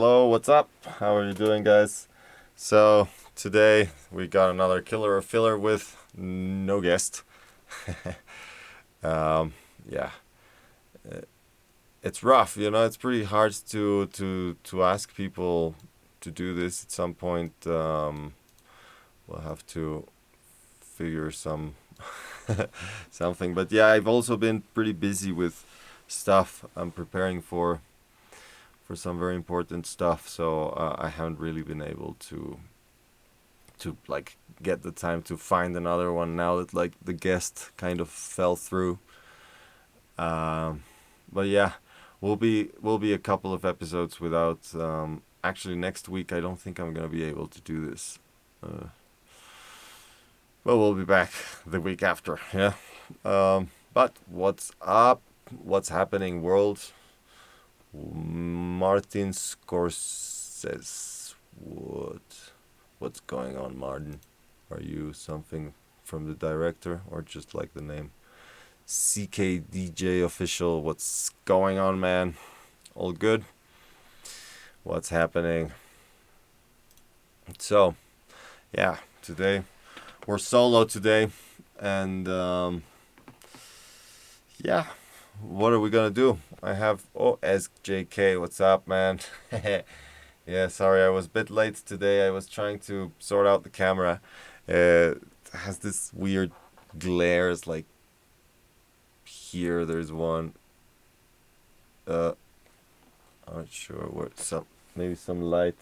Hello, what's up? How are you doing, guys? So, today we got another killer or filler with no guest. um, yeah, uh, it's rough, it's pretty hard to ask people to do this at some point. We'll have to figure something. But yeah, I've also been pretty busy with stuff. I'm preparing for some very important stuff, so I haven't really been able to like get the time to find another one now that like the guest kind of fell through. Um, but yeah, we'll be a couple of episodes without. Actually, next week I don't think I'm gonna be able to do this. But we'll be back the week after. Yeah. But what's up? What's happening, world? Martin Scorsese. What's going on, Martin? Are you something from the director or just like the name? CKDJ official. What's going on, man? All good? What's happening? So, yeah, today we're solo today, and yeah, what are we gonna do? I have SJK. What's up, man? Yeah, sorry, I was a bit late today. I was trying to sort out the camera. It has this weird glares, like here there's one. Uh, I'm not sure where maybe some light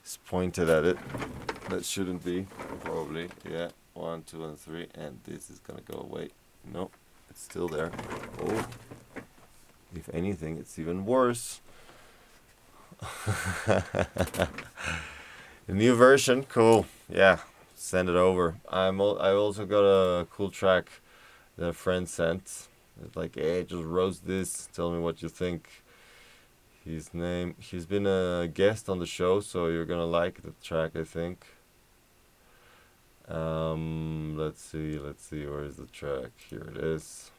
is pointed at it. That shouldn't be, probably. Yeah, 1, 2, and 3, and this is gonna go away. Nope, it's still there. Oh, if anything, it's even worse. The new version, cool. Yeah, send it over. I also got a cool track that a friend sent. It's like, hey, just roast this. Tell me what you think. He's been a guest on the show, so you're gonna like the track, I think. Let's see. Where is the track? Here it is.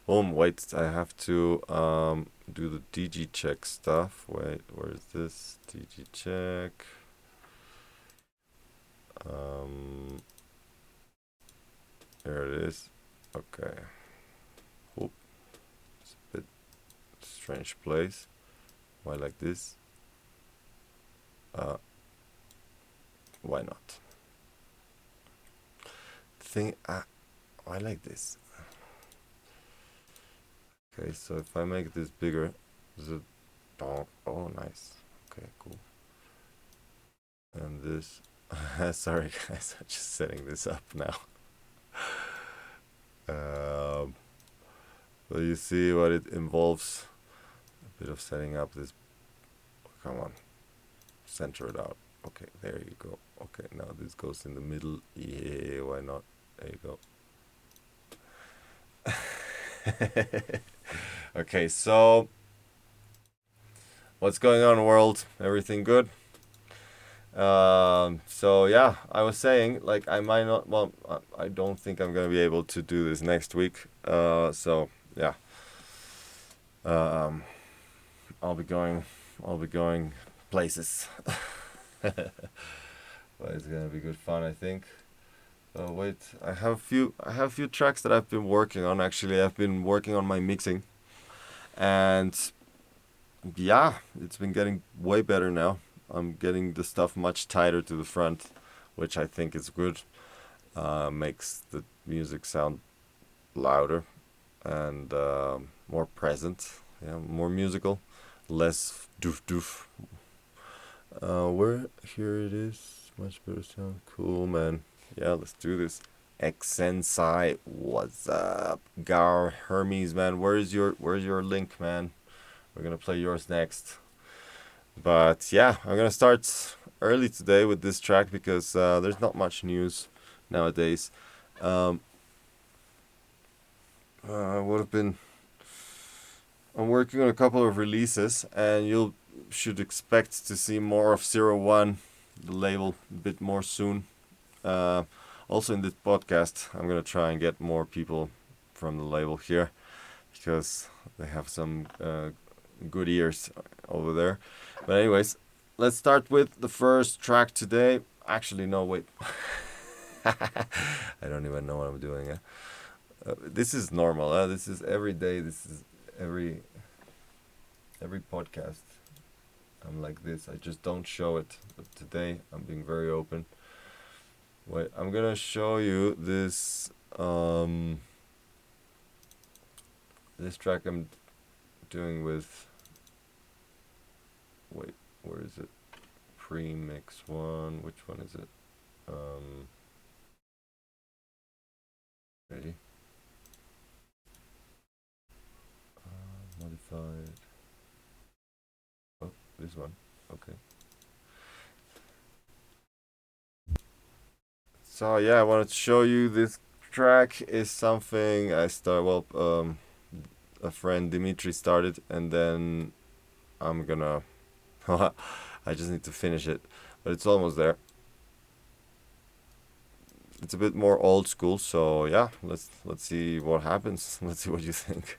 Boom. Wait, I have to do the DG check stuff. Wait, where is this? DG check. There it is. Okay. Oop. It's a bit strange place. Why like this? Why not? Why like this? Okay, so if I make this bigger, oh, nice. Okay, cool. And this, sorry guys, I'm just setting this up now. Um, so you see what it involves. A bit of setting up this. Come on, center it out. Okay, there you go. Okay, now this goes in the middle. Yeah, why not? There you go. Okay, so what's going on, world? Everything good? So yeah, I was saying like I might not. Well, I don't think I'm gonna be able to do this next week. So yeah. Um, I'll be going. I'll be going places. But it's gonna be good fun, I think. Oh wait, I have a few tracks that I've been working on. Actually, I've been working on my mixing, and yeah, it's been getting way better now. I'm getting the stuff much tighter to the front, which I think is good. Makes the music sound louder and more present. Yeah, more musical, less doof doof. Where Here it is, much better sound. Cool, man. Yeah, let's do this. Xensai, what's up? Gar Hermes, man. Where's your link, man? We're gonna play yours next. But yeah, I'm gonna start early today with this track because there's not much news nowadays. Um, would have been. I'm working on a couple of releases, and you should expect to see more of Zero One, the label, a bit more soon. Uh, Also in this podcast, I'm gonna try and get more people from the label here because they have some good ears over there. But anyways, let's start with the first track today. Actually, no, wait. I don't even know what I'm doing. This is normal. This is every day. This is every podcast. I'm like this. I just don't show it. But today I'm being very open. Wait, I'm gonna show you this. This track I'm doing with. Wait, where is it? Premix one. Which one is it? Ready? Modified. Oh, this one. Okay. So yeah, I wanted to show you this track is something I started. Well, a friend Dimitri started, and then I'm gonna. I just need to finish it, but it's almost there. It's a bit more old school, so yeah, let's see what happens. Let's see what you think.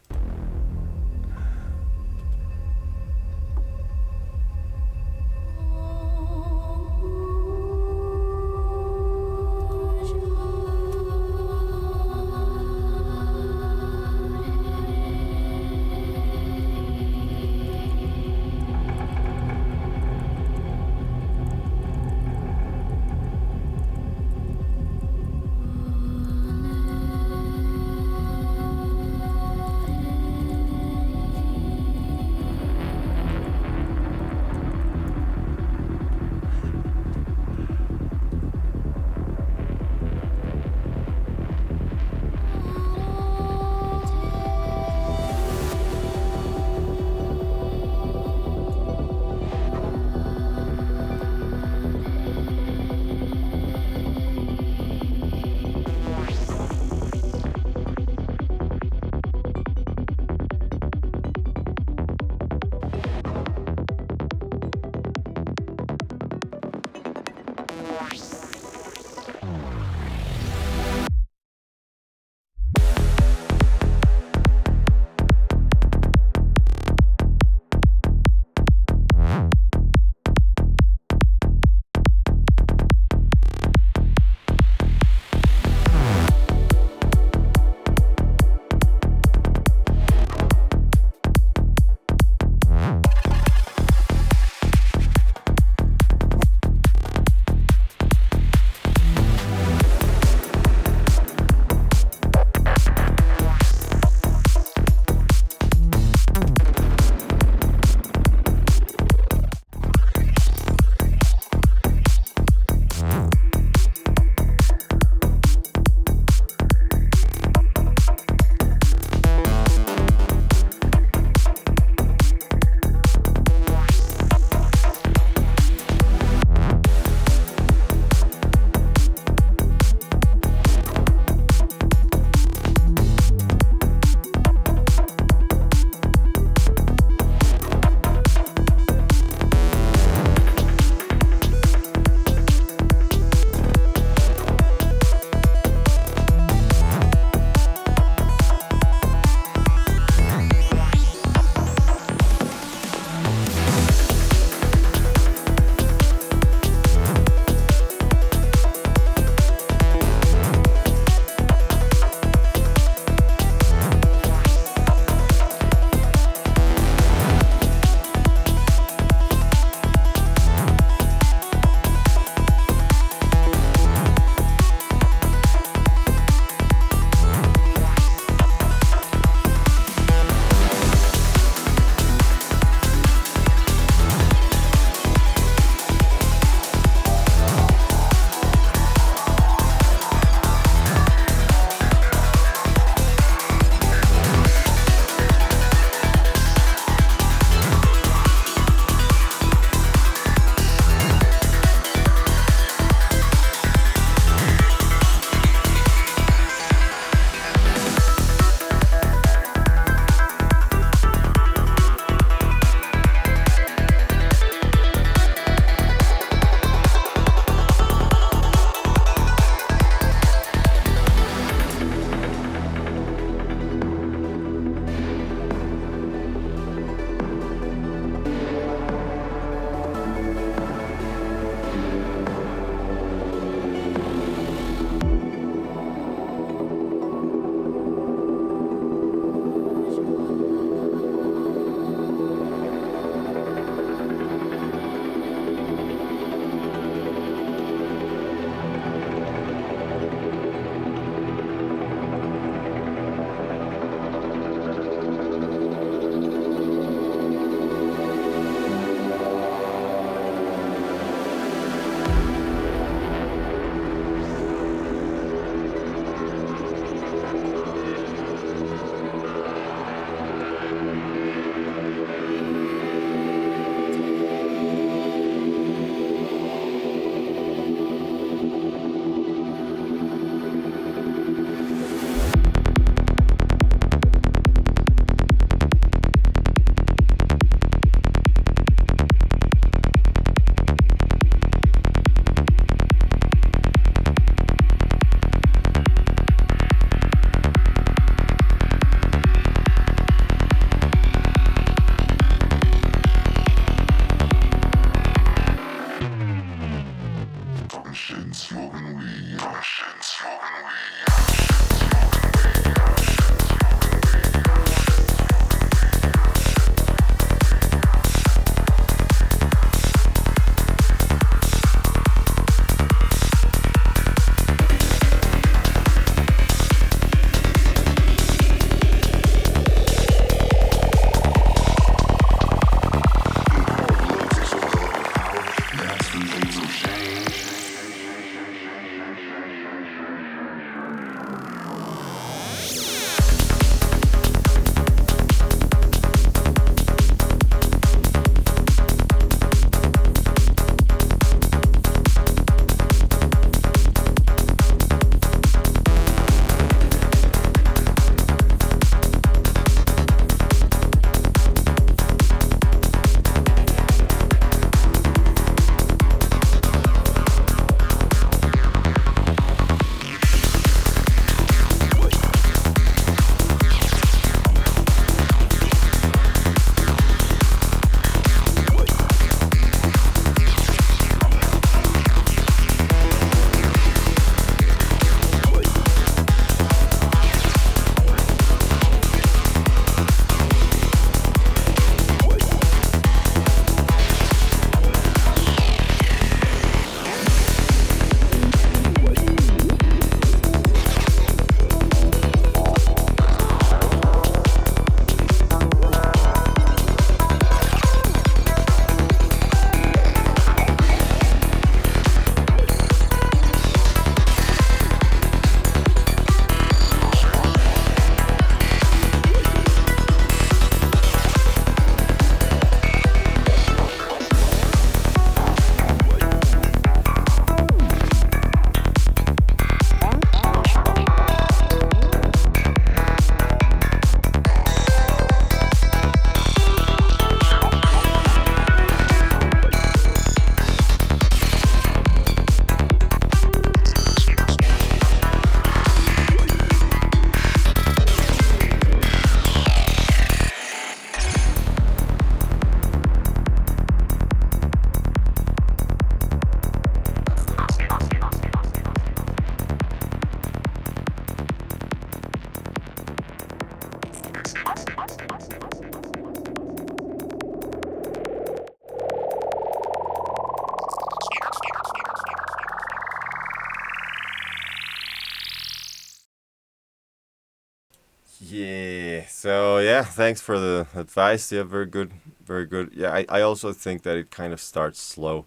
So yeah, thanks for the advice. Yeah, very good, very good. Yeah, I also think that it kind of starts slow.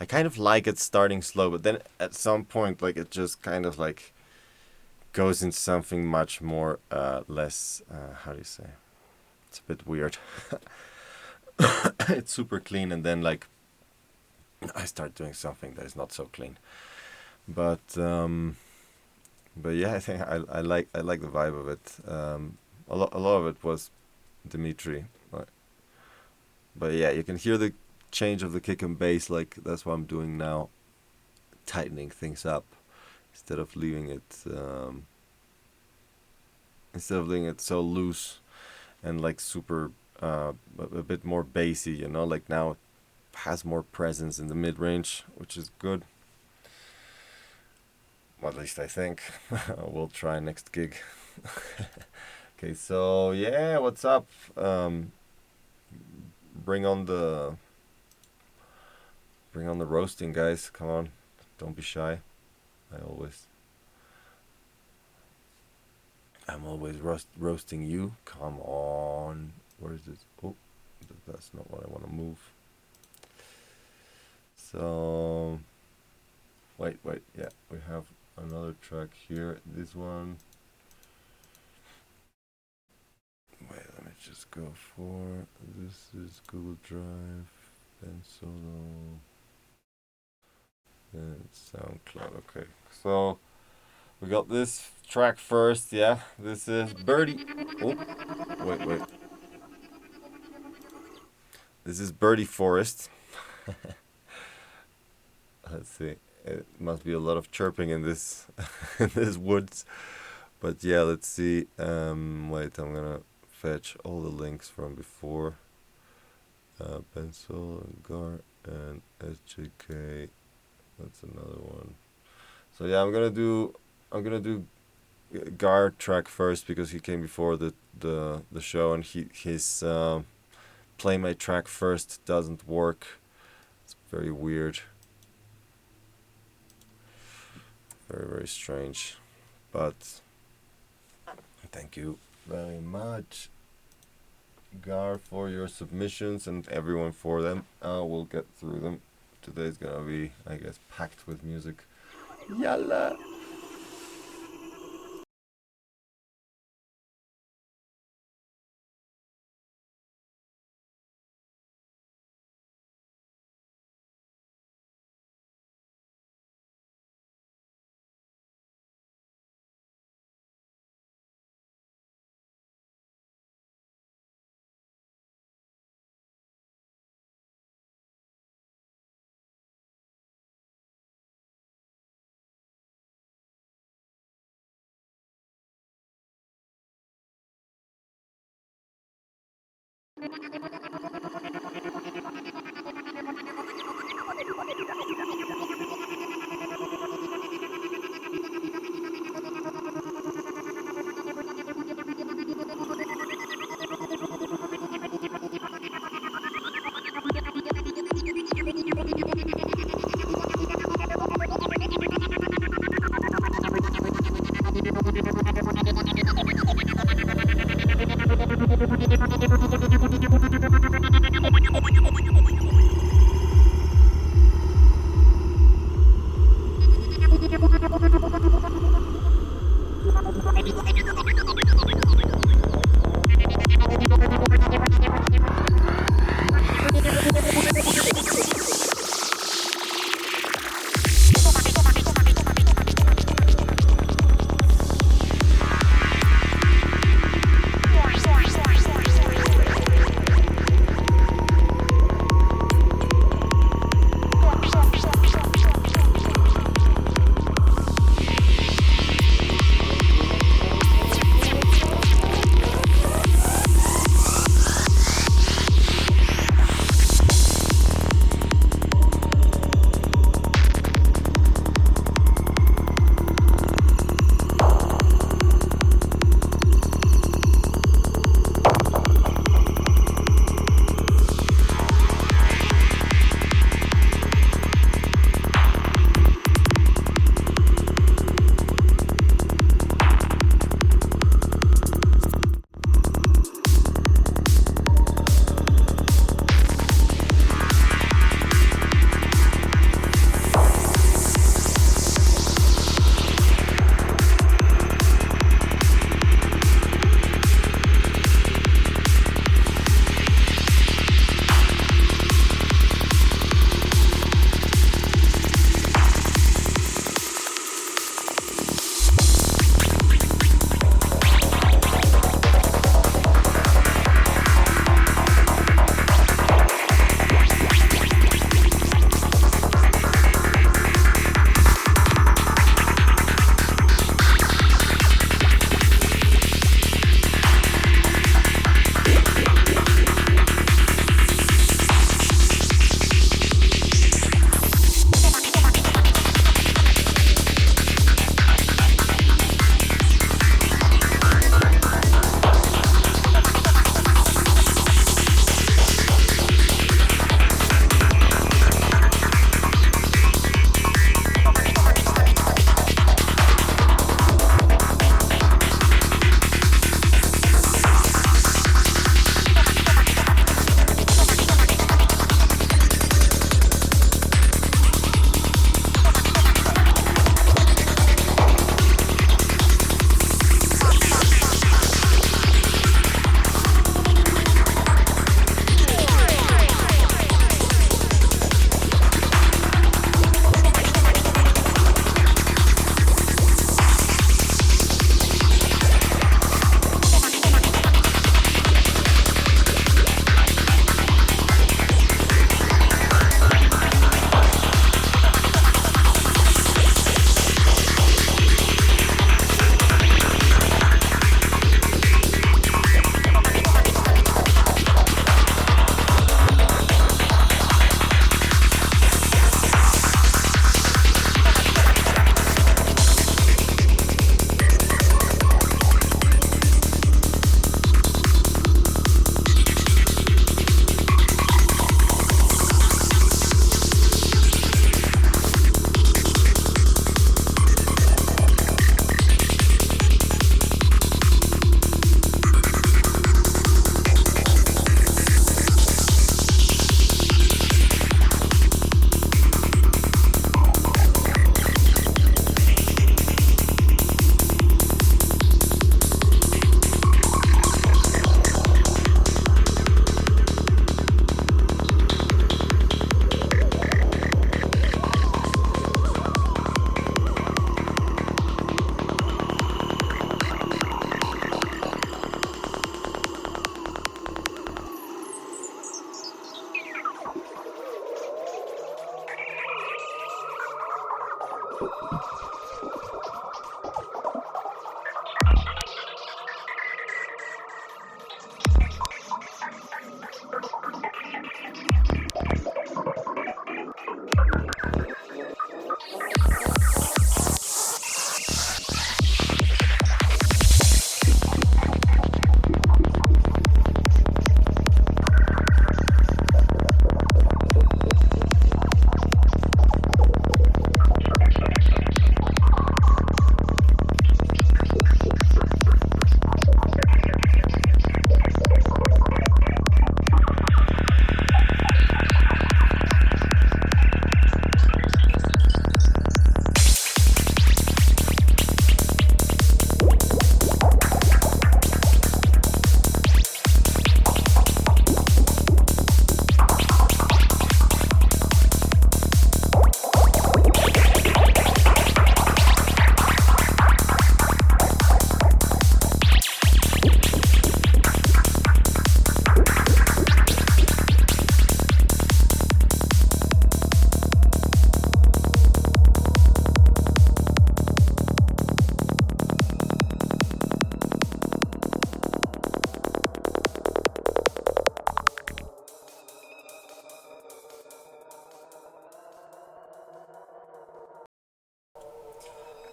I kind of like it starting slow, but then at some point, like it just kind of like goes into something much more less. How do you say? It's a bit weird. It's super clean, and then like I start doing something that is not so clean. But yeah, I think I like the vibe of it. A lot of it was Dimitri, but yeah, you can hear the change of the kick and bass. Like that's what I'm doing now, tightening things up instead of leaving it so loose and like super a bit more bassy. You know, like now it has more presence in the mid range, which is good. Well, at least I think. We'll try next gig. Okay, so yeah, what's up? Bring on the bring on the roasting, guys. Come on, don't be shy. I always I'm always roasting you. Come on. Where is this? Oh, that's not what I want to move. So wait. Yeah, we have another track here. This one. Wait, let me just go for this is Google Drive, then Solo, then SoundCloud. Okay, so we got this track first. Yeah, this is Birdie. Oh, wait. This is Birdie Forest. Let's see. It must be a lot of chirping in this in this woods. But yeah, let's see. Wait, I'm gonna fetch all the links from before. Pencil and Gar and SJK. That's another one. So yeah, I'm gonna do Gar track first because he came before the show, and his play my track first doesn't work. It's very weird. Very strange. But thank you very much, Gar, for your submissions and everyone for them. We'll get through them. Today's gonna be, I guess, packed with music. Yalla!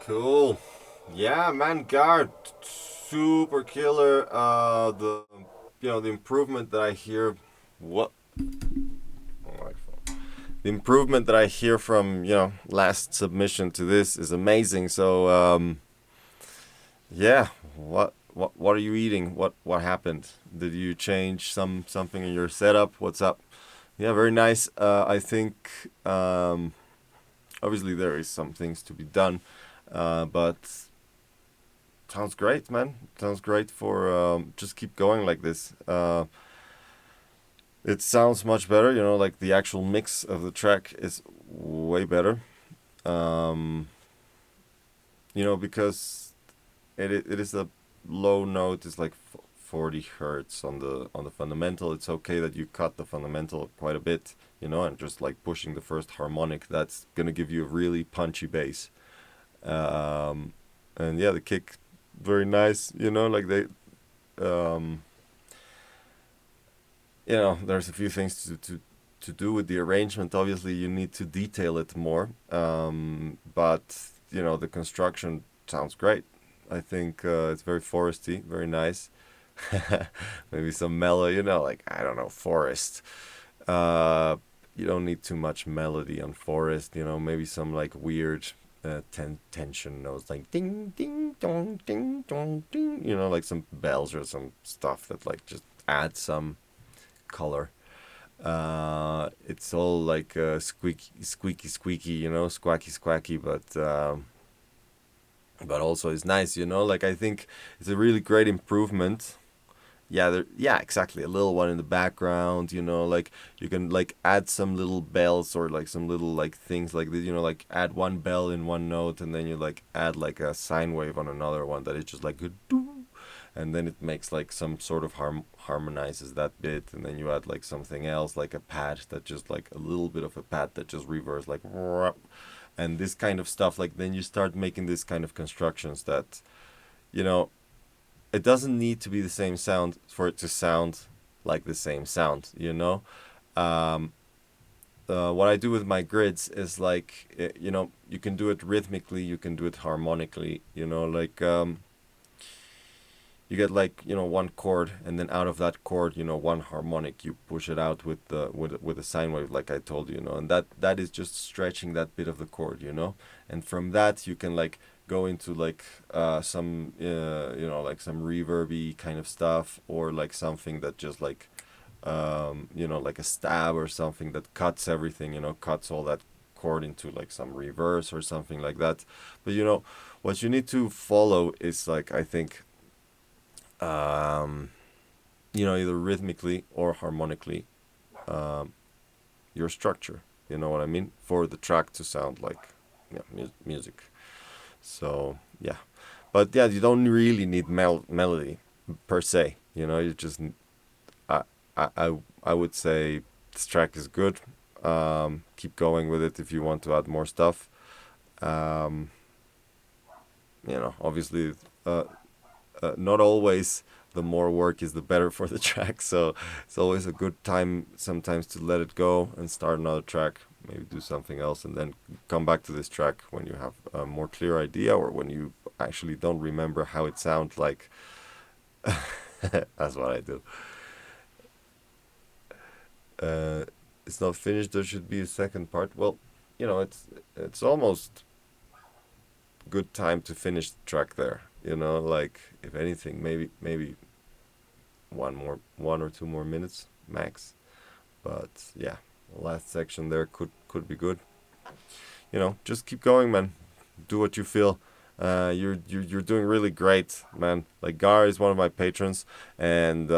Cool. Yeah, man, guard, super killer. The improvement that I hear, what? Oh, my phone. The improvement that I hear from last submission to this is amazing. So yeah, what are you eating? What happened? Did you change something in your setup? What's up? Yeah, very nice. I think obviously there is some things to be done, but sounds great, man. Sounds great for just keep going like this. It sounds much better, like the actual mix of the track is way better. Um, because it is a low note. It's like 40 hertz on the fundamental. It's okay that you cut the fundamental quite a bit, and just like pushing the first harmonic. That's gonna give you a really punchy bass. And yeah, the kick very nice. Like they um, there's a few things to do with the arrangement. Obviously, you need to detail it more. But the construction sounds great. I think it's very foresty, very nice. Maybe some mellow, like I don't know, forest. Uh, you don't need too much melody on forest. Maybe some like weird tension notes, like ding ding dong ding dong ding. Like some bells or some stuff that like just add some color. It's all like squeaky, squacky, squacky, but also it's nice, Like I think it's a really great improvement. Yeah, yeah, exactly. A little one in the background, like you can like add some little bells or like some little like things like this, like add one bell in one note and then you like add like a sine wave on another one that is just like a doo, and then it makes like some sort of harmonizes that bit, and then you add like something else like a pad that just like a little bit of a pad that just reverse like and this kind of stuff. Like then you start making this kind of constructions that you know it doesn't need to be the same sound for it to sound like the same sound, um, what I do with my grids is like you can do it rhythmically, you can do it harmonically, like you get like one chord, and then out of that chord one harmonic, you push it out with the sine wave, like I told you, and that is just stretching that bit of the chord, and from that you can like go into like some like some reverby kind of stuff, or like something that just like like a stab or something that cuts everything, cuts all that chord into like some reverse or something like that. But what you need to follow is like, I think, either rhythmically or harmonically, your structure. You know what I mean? For the track to sound like music. So yeah, but yeah, you don't really need melody per se. You just I I would say this track is good. Keep going with it if you want to add more stuff. Obviously, not always the more work is the better for the track. So it's always a good time sometimes to let it go and start another track, maybe do something else, and then come back to this track when you have a more clear idea, or when you actually don't remember how it sounds like. That's what I do. It's not finished. There should be a second part. Well, it's almost good time to finish the track there. Like, if anything, maybe one or two more minutes max. But yeah, the last section there could be good. Just keep going, man. Do what you feel. You're doing really great, man. Like, Gar is one of my patrons, and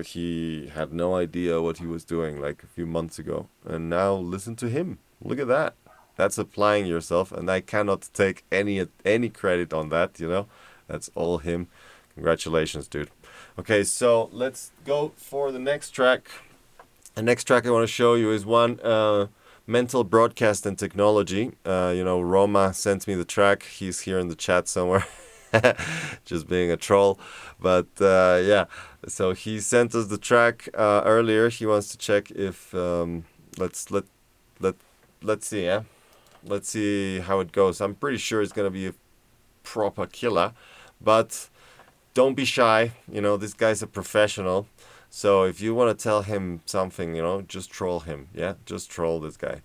he had no idea what he was doing like a few months ago, and now listen to him. Look at that. That's applying yourself, and I cannot take any credit on that. That's all him. Congratulations, dude. Okay, so let's go for the next track. The next track I want to show you is one. Mental Broadcast and Technology. Roma sent me the track. He's here in the chat somewhere. Just being a troll. But so he sent us the track earlier. He wants to check if let's see, yeah. Let's see how it goes. I'm pretty sure it's gonna be a proper killer, but don't be shy. This guy's a professional. So if you want to tell him something, just troll him. Yeah, just troll this guy.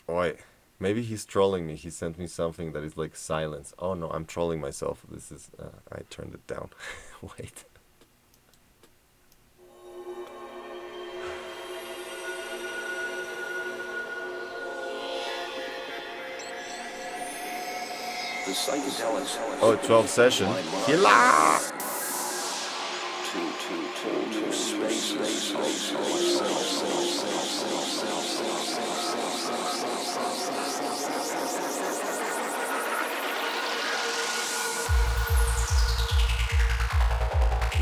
Oi, maybe he's trolling me. He sent me something that is like silence. Oh no, I'm trolling myself. This is, I turned it down. Wait. Oh, 12 session. Killer!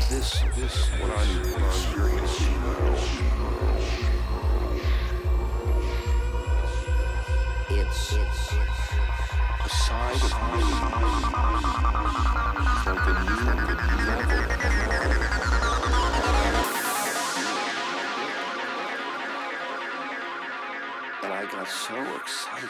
This what I'm hearing is it's a side of me felt a new level. And I got so excited.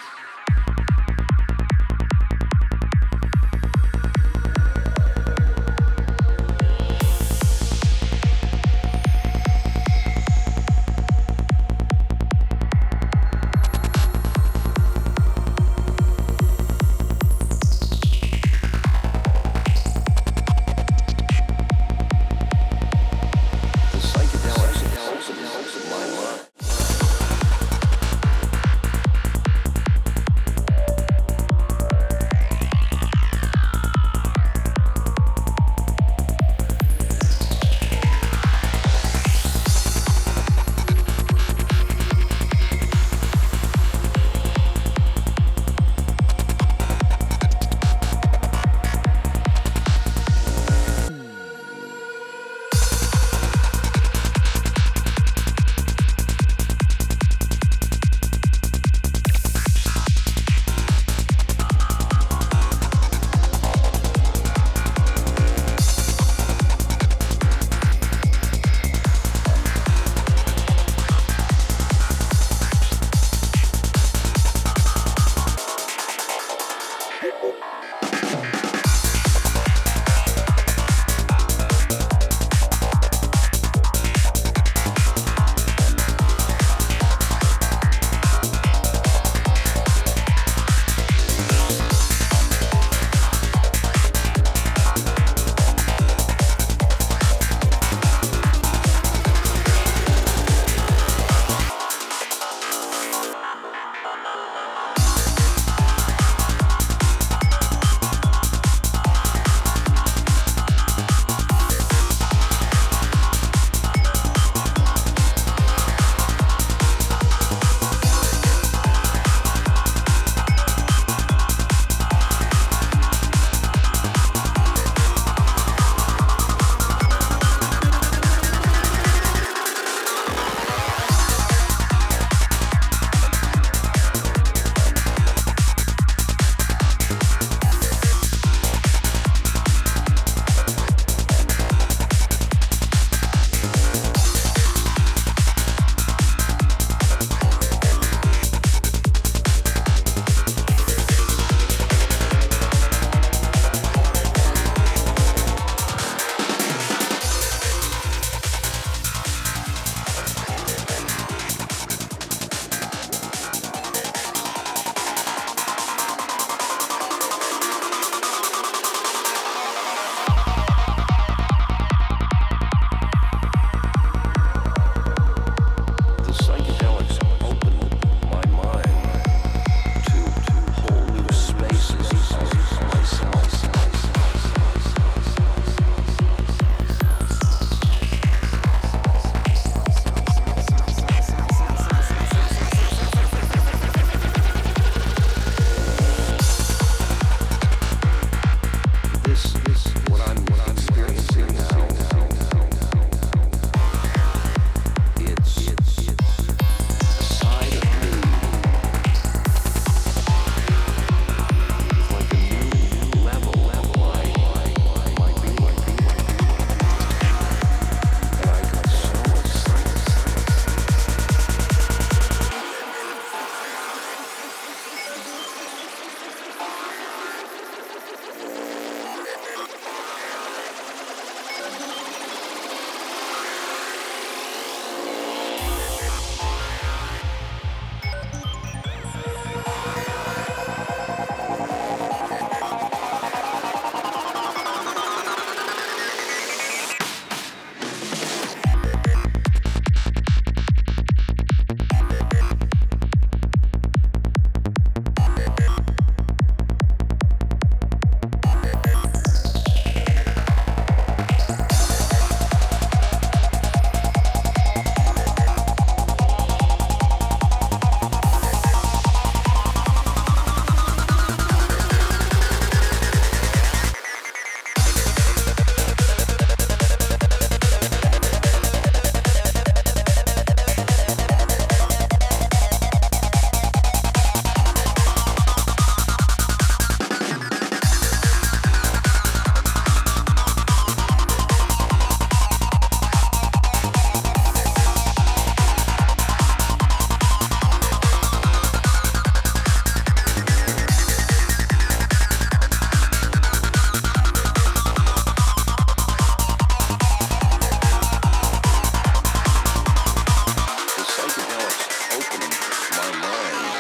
The psychedelics opened my mind.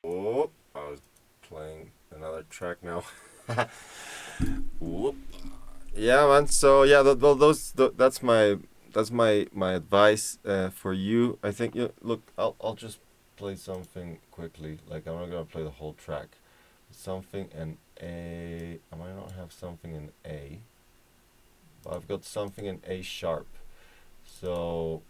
Oh, I was playing another track now. Whoop. Yeah, man. So yeah, that's my advice for you. I think you look. I'll just play something quickly. Like I'm not gonna play the whole track. Something in A. I might not have something in A, but I've got something in A sharp. So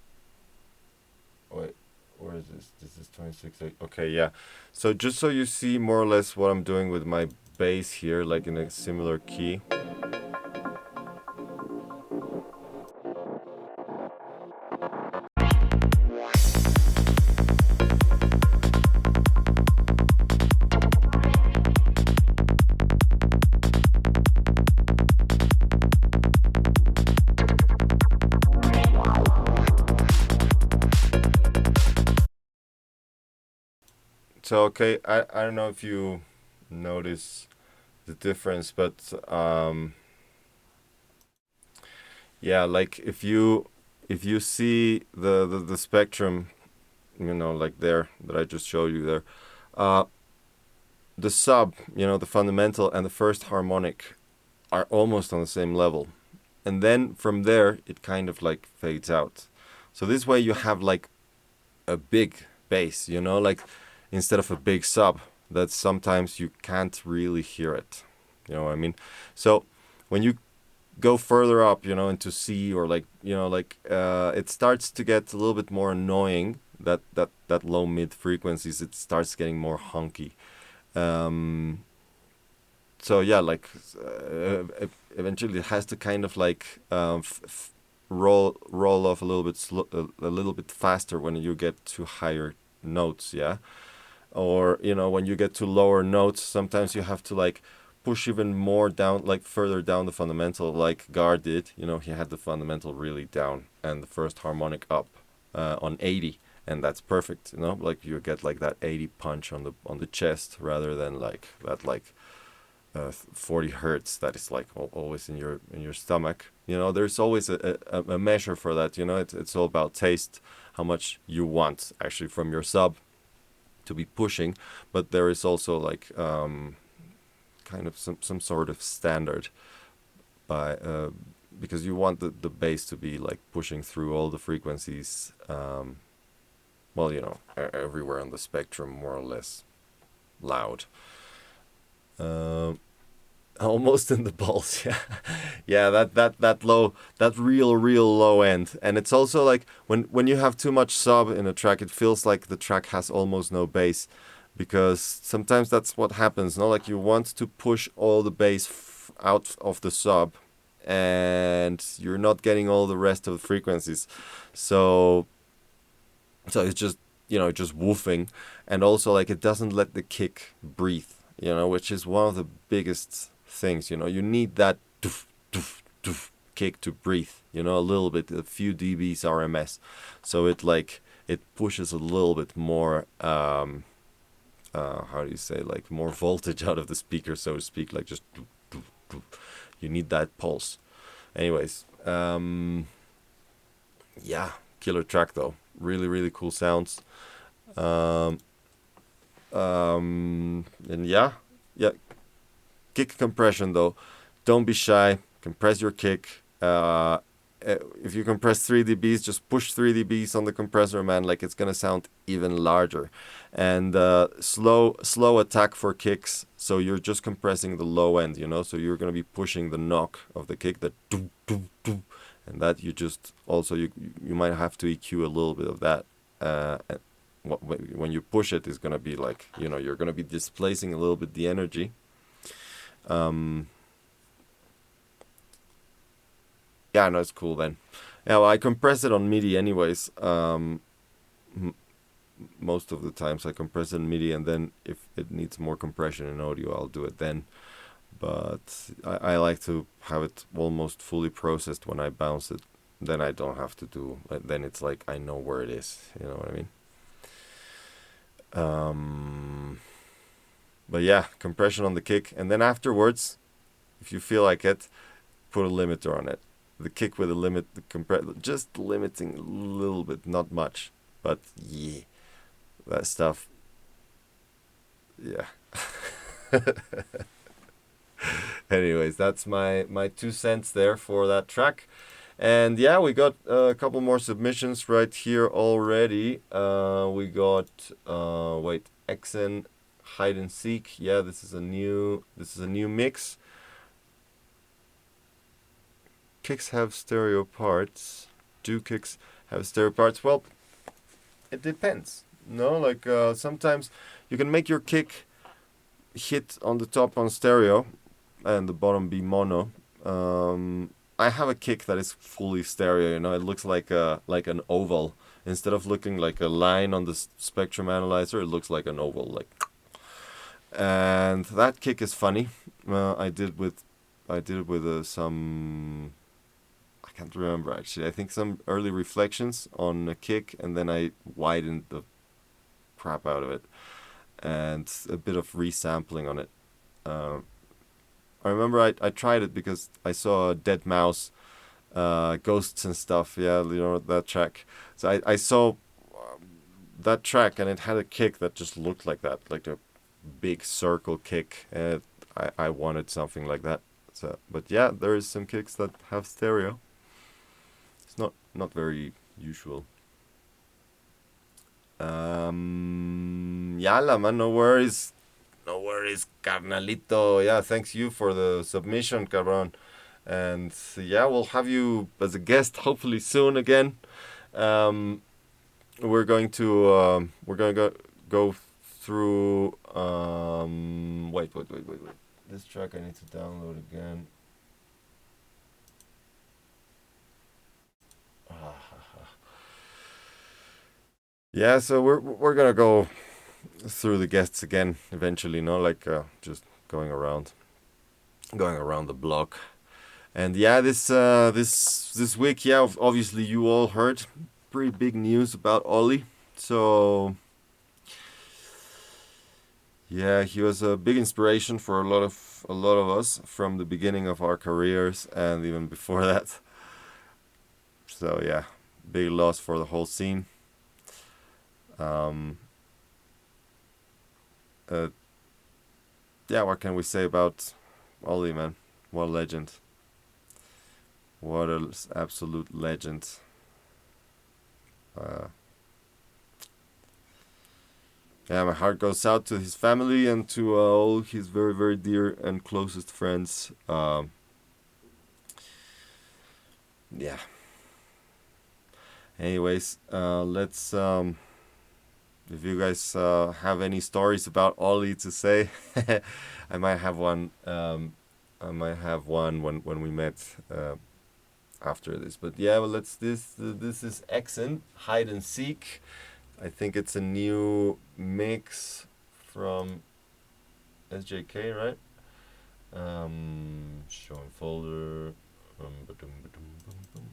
wait, where is this? This is 26. Okay, yeah. So just so you see more or less what I'm doing with my bass here, like in a similar key. So okay, I don't know if you notice the difference, but yeah, like if you see the spectrum, like there that I just showed you there, uh, the sub, the fundamental and the first harmonic are almost on the same level, and then from there it kind of like fades out. So this way you have like a big bass, like instead of a big sub that sometimes you can't really hear it. You know what I mean? So when you go further up, into C or it starts to get a little bit more annoying. That low mid frequencies, it starts getting more hunky. Um, so yeah, eventually it has to kind of like roll off a little bit a little bit faster when you get to higher notes, yeah. Or when you get to lower notes, sometimes you have to like push even more down, like further down the fundamental, like Gar did. He had the fundamental really down and the first harmonic up. on 80, and that's perfect. You know, like you get like that 80 punch on the chest rather than like that 40 hertz that is like always in your stomach. You know, there's always a measure for that. You know, it's all about taste, how much you want actually from your sub to be pushing, but there is also like kind of some sort of standard by because you want the bass to be like pushing through all the frequencies, well, you know, everywhere on the spectrum, more or less loud. Um, Almost in the balls, yeah. Yeah, that low, that real low end. And it's also like when you have too much sub in a track, it feels like the track has almost no bass, because sometimes that's what happens, no? Like you want to push all the bass out of the sub, and you're not getting all the rest of the frequencies. So it's just, you know, just woofing. And also like it doesn't let the kick breathe, you know, which is one of the biggest things. You know, you need that doof, doof, doof kick to breathe, you know, a little bit, a few dBs RMS, so it pushes a little bit more how do you say, like more voltage out of the speaker, so to speak, like just doof, doof, doof. You need that pulse. Anyways, yeah, killer track though, really cool sounds. um and yeah, kick compression though, don't be shy, compress your kick. If you compress 3 dBs, just push 3 dBs on the compressor, man. Like it's gonna sound even larger. And slow attack for kicks. So you're just compressing the low end, you know. So you're gonna be pushing the knock of the kick, that doo doo doo, and that you just also you might have to EQ a little bit of that. When you push it, is gonna be like, you know, you're gonna be displacing a little bit the energy. Yeah, no, it's cool then. Yeah, well, I compress it on MIDI anyways. Most of the times I compress it in MIDI, and then if it needs more compression in audio, I'll do it then. But I like to have it almost fully processed when I bounce it. Then I don't have to do. Then it's like I know where it is. You know what I mean? But yeah, compression on the kick, and then afterwards, if you feel like it, put a limiter on it. The kick with a limit, just limiting a little bit, not much, but yeah, that stuff, yeah. Anyways, that's my 2 cents there for that track. And yeah, we got a couple more submissions right here already. We got wait, Exen Hide and Seek. Yeah, this is a new mix. Kicks have stereo parts. Do kicks have stereo parts? Well, it depends. No, like sometimes you can make your kick hit on the top on stereo and the bottom be mono. I have a kick that is fully stereo. You know, it looks like an oval. Instead of looking like a line on the spectrum analyzer, it looks like an oval. Like, and that kick is funny. I did it with some. I can't remember actually. I think some early reflections on a kick, and then I widened the crap out of it, and a bit of resampling on it. I remember I tried it because I saw Dead Mouse, Ghosts and Stuff. Yeah, you know that track. So I saw that track, and it had a kick that just looked like that, like a big circle kick, and I wanted something like that. So, but yeah, there is some kicks that have stereo. It's not very usual. Yala, man, no worries, carnalito. Yeah, thanks you for the submission, cabron. And yeah, we'll have you as a guest hopefully soon again. We're going to go through. Wait. This track I need to download again. Yeah, so we're gonna go through the guests again eventually, no? Like just going around the block. And yeah, this week, yeah, obviously you all heard pretty big news about Ollie. So yeah, he was a big inspiration for a lot of us from the beginning of our careers and even before that. So yeah, big loss for the whole scene. Um, uh, yeah, what can we say about Ollie, man? What a legend! What an absolute legend! Uh, yeah, my heart goes out to his family and to all his very, very dear and closest friends. Yeah. Anyways, let's. If you guys have any stories about Ollie to say, I might have one. I might have one when we met after this. But yeah, well, this is Exen Hide and Seek. I think it's a new mix from SJK, right? Showing folder. Ba-dum, ba-dum, bum, bum.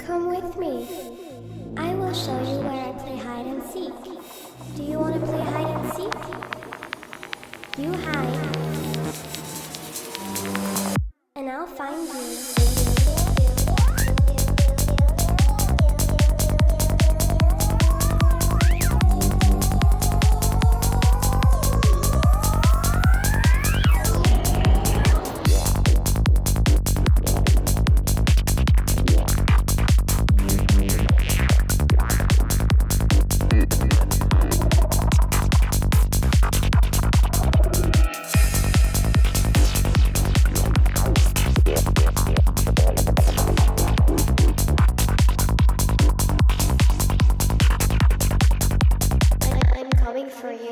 Come with me. I will show you where I play hide and seek. Do you want to play hide and seek? You hide, and I'll find you. I'm coming for you.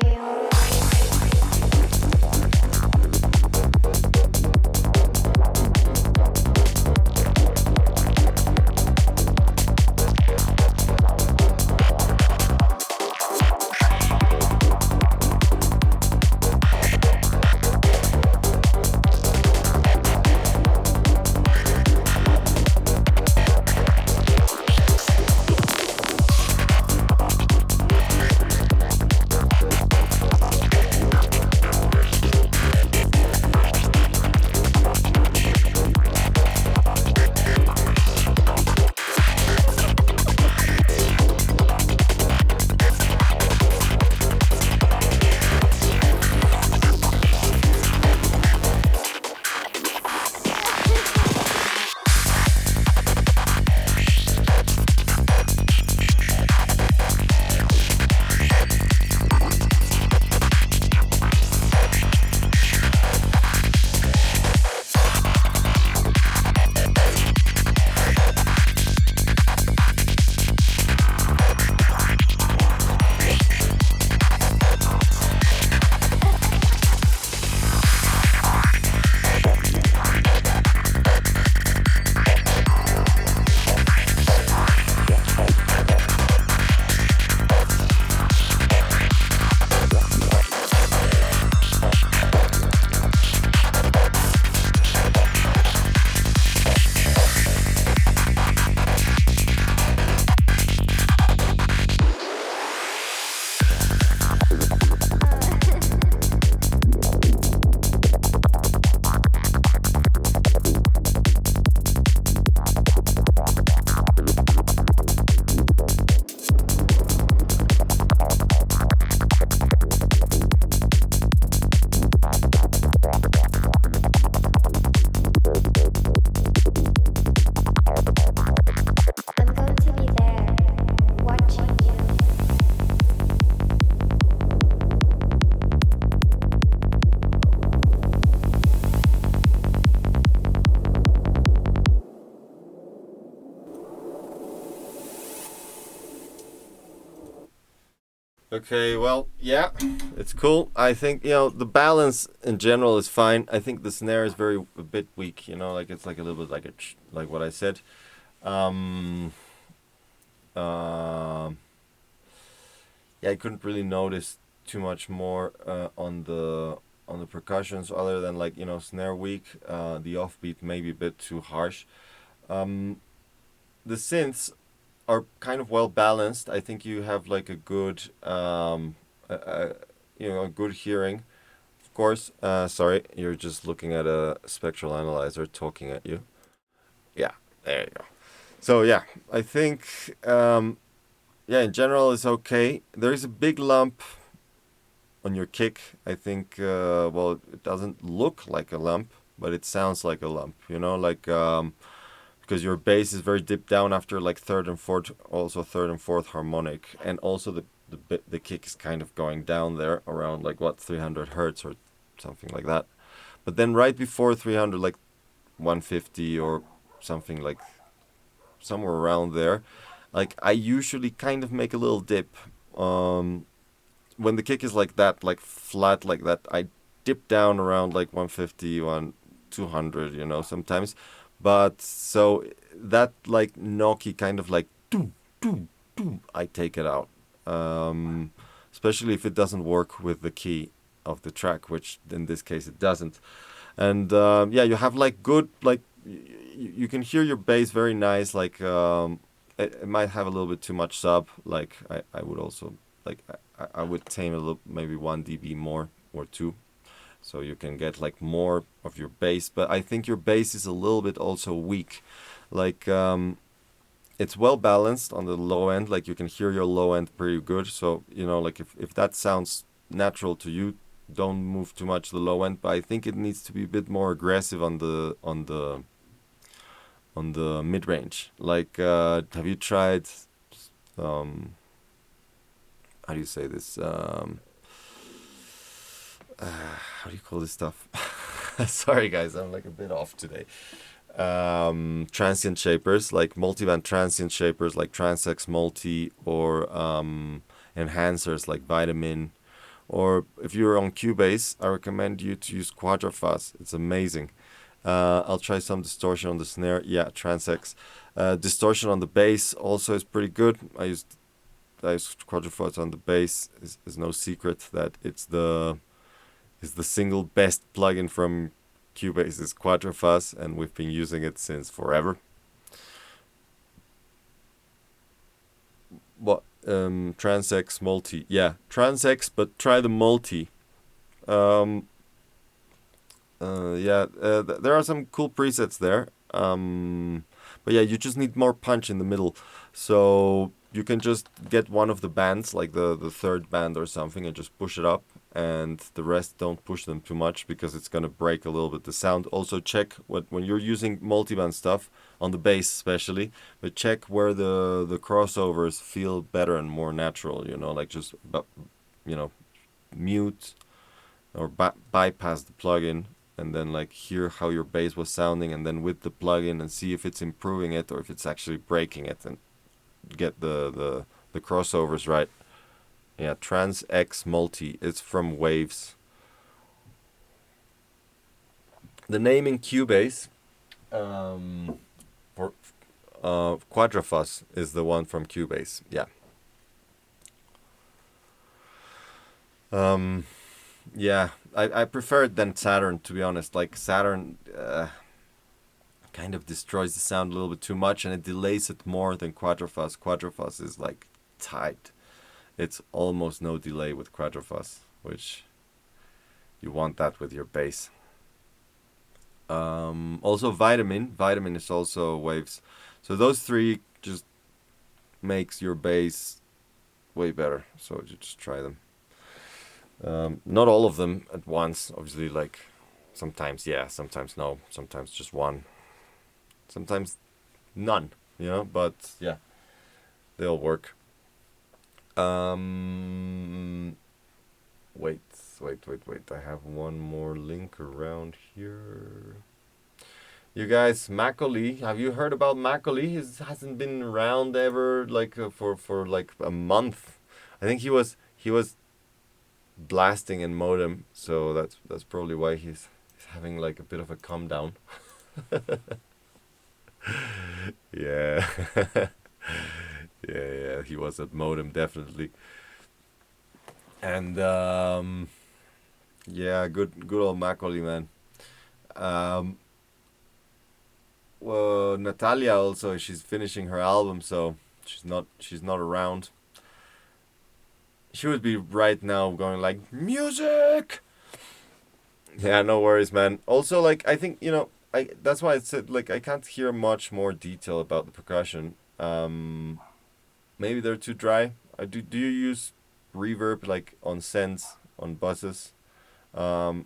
I'm going to be there, watching you. Okay, well, yeah, it's cool. I think, the balance in general is fine. I think the snare is a bit weak, like it's like a little bit like like what I said. Um, um, yeah, I couldn't really notice too much more on the percussions other than like, snare weak. The offbeat maybe a bit too harsh. Um, the synths are kind of well balanced. I think you have like a good a good hearing. Of course, sorry, you're just looking at a spectral analyzer talking at you. Yeah, there you go. So yeah, I think yeah, in general it's okay. There is a big lump on your kick. I think well, it doesn't look like a lump, but it sounds like a lump. Like because your bass is very dipped down after like third and fourth harmonic, and also the kick is kind of going down there around like what 300 hertz or something like that. But then right before 300, like 150 or something like somewhere around there, like I usually kind of make a little dip. When the kick is like that, like flat like that, I dip down around like 150, 200, sometimes. But so that like Noki kind of like doo, doo, doo, I take it out. Especially if it doesn't work with the key of the track, which in this case it doesn't. And yeah, you have like good like you can hear your bass very nice, like it might have a little bit too much sub. Like I would also like I would tame a little, maybe 1 dB more or 2, so you can get like more of your bass. But I think your bass is a little bit also weak. Like it's well balanced on the low end. Like you can hear your low end pretty good. So like if that sounds natural to you, don't move too much the low end. But I think it needs to be a bit more aggressive on the mid range. Like have you tried how do you say this? How do you call this stuff? Sorry guys, I'm like a bit off today. Transient shapers, like multiband transient shapers like Transx Multi, or enhancers like Vitamin. Or if you're on Cubase, I recommend you to use Quadrafuzz. It's amazing. I'll try some distortion on the snare. Yeah, Transx. Distortion on the bass also is pretty good. I used Quadrafuzz on the bass. Is no secret that it's the single best plugin from Cubase is Quadrafuzz, and we've been using it since forever. What Transx Multi? Yeah, Transx, but try the Multi. There are some cool presets there. But yeah, you just need more punch in the middle. So you can just get one of the bands, like the third band or something, and just push it up. And the rest, don't push them too much, because it's gonna break a little bit the sound. Also check when you're using multiband stuff on the bass especially, but check where the crossovers feel better and more natural. Like just mute or bypass the plugin, and then like hear how your bass was sounding, and then with the plugin, and see if it's improving it or if it's actually breaking it, and get the crossovers right. Yeah, Transx Multi. It's from Waves. The name in Cubase for Quadrafuzz is the one from Cubase. Yeah. Yeah, I prefer it than Saturn, to be honest. Like Saturn kind of destroys the sound a little bit too much, and it delays it more than Quadrafuzz. Quadrafuzz is like tight. It's almost no delay with Quadrafuzz, which you want that with your bass. Also Vitamin is also Waves. So those three just makes your bass way better. So you just try them. Not all of them at once, obviously. Like sometimes yeah, sometimes no, sometimes just one, sometimes none. But yeah, they all work. Wait. I have one more link around here. You guys, Macaulay, have you heard about Macaulay? He hasn't been around ever, like for like a month. I think he was blasting in modem, so that's probably why he's having like a bit of a calm down. Yeah. Yeah, he was at modem definitely. And yeah, good old Macaulay, man. Well, Natalia also, she's finishing her album, so she's not around. She would be right now going like, music. Yeah, no worries, man. Also, like, I think that's why I said like I can't hear much more detail about the percussion. Maybe they're too dry. Do you use reverb like on sends on buses? On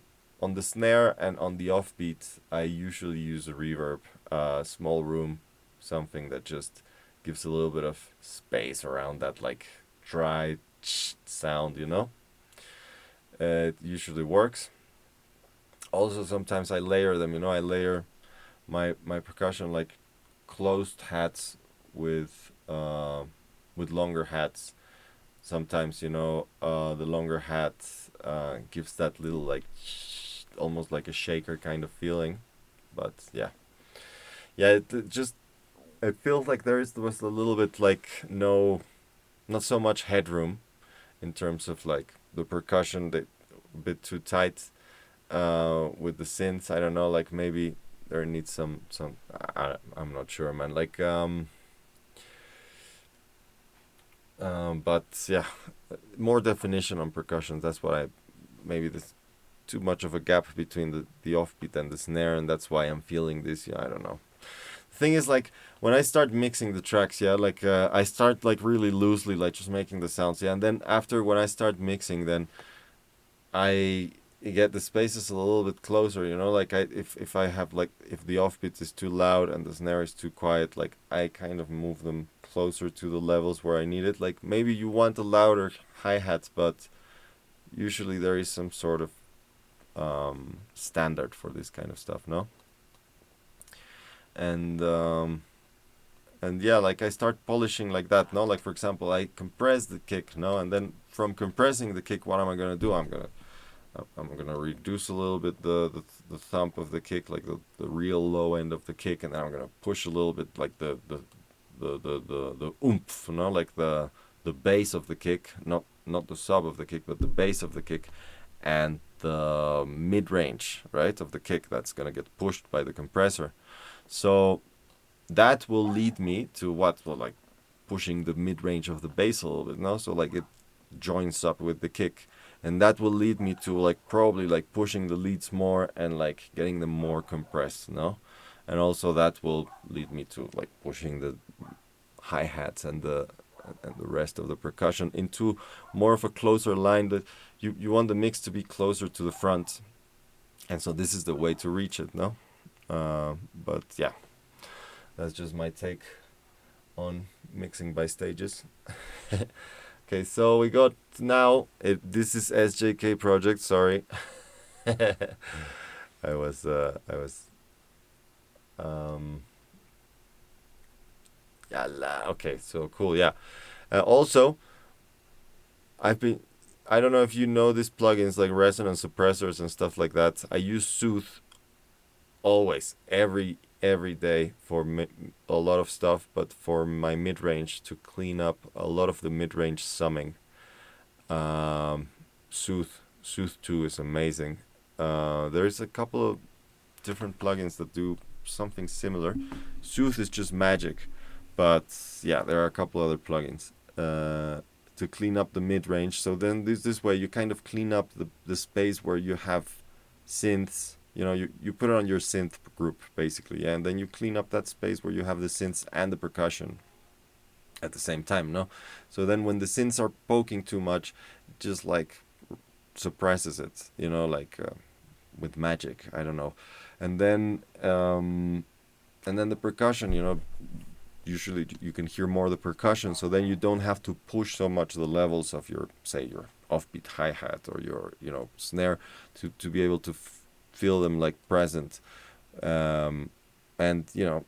the snare and on the offbeat, I usually use a reverb, small room, something that just gives a little bit of space around that like dry sound. It usually works. Also, sometimes I layer them. I layer my percussion like closed hats with longer hats. Sometimes the longer hat gives that little like almost like a shaker kind of feeling, but yeah, it feels like there was a little bit like not so much headroom in terms of like the percussion, a bit too tight with the synths. I don't know, like maybe there needs some I'm not sure, man. Like But yeah, more definition on percussion. That's what I maybe there's too much of a gap between the offbeat and the snare, and that's why I'm feeling this. Yeah, I don't know. The thing is, like when I start mixing the tracks, yeah, like I start like really loosely, like just making the sounds, yeah, and then after when I start mixing, then I get the spaces a little bit closer, you know, like if I have like if the offbeat is too loud and the snare is too quiet, like I kind of move them closer to the levels where I need it. Like maybe you want a louder hi-hat, but usually there is some sort of standard for this kind of stuff, no? And yeah, like I start polishing like that, no? Like for example, I compress the kick, no? And then from compressing the kick, what am I gonna do? I'm gonna reduce a little bit the thump of the kick, like the real low end of the kick, and then I'm gonna push a little bit like the oomph, you know, like the base of the kick, not the sub of the kick, but the base of the kick, and the mid range, right, of the kick that's gonna get pushed by the compressor. So that will lead me to what? Well, like pushing the mid range of the bass a little bit, no? So like it joins up with the kick, and that will lead me to like probably like pushing the leads more and like getting them more compressed, no? And also that will lead me to like pushing the hi-hats and the rest of the percussion into more of a closer line. That you want the mix to be closer to the front, and so this is the way to reach it, no? But yeah, that's just my take on mixing by stages. Okay, so we got now. This is SJK project. Sorry, I was. Yeah. Okay, so cool. Yeah. Also, I've been. I don't know if you know these plugins like resonance suppressors and stuff like that. I use Soothe always, every day for a lot of stuff, but for my mid-range to clean up a lot of the mid-range summing. Soothe 2 is amazing. There's a couple of different plugins that do something similar. Soothe is just magic, but yeah, there are a couple other plugins to clean up the mid-range. So then this way you kind of clean up the space where you have synths. You know, you put it on your synth group basically, yeah, and then you clean up that space where you have the synths and the percussion at the same time, no? So then when the synths are poking too much, it just like suppresses it, you know, like with magic, I don't know. And then the percussion, you know, usually you can hear more of the percussion, so then you don't have to push so much the levels of your, say, your offbeat hi-hat or your, you know, snare to be able to feel them like present. And you know,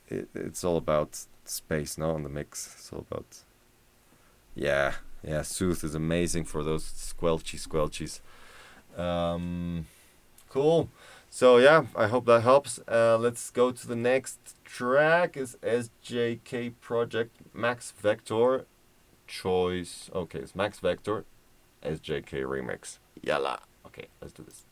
it's all about space, no, on the mix. It's all about, yeah, Soothe is amazing for those squelchies. Cool. So yeah, I hope that helps. Let's go to the next track. Is SJK project Max Vector choice. Okay, it's Max Vector SJK remix. Yalla. Okay, let's do this.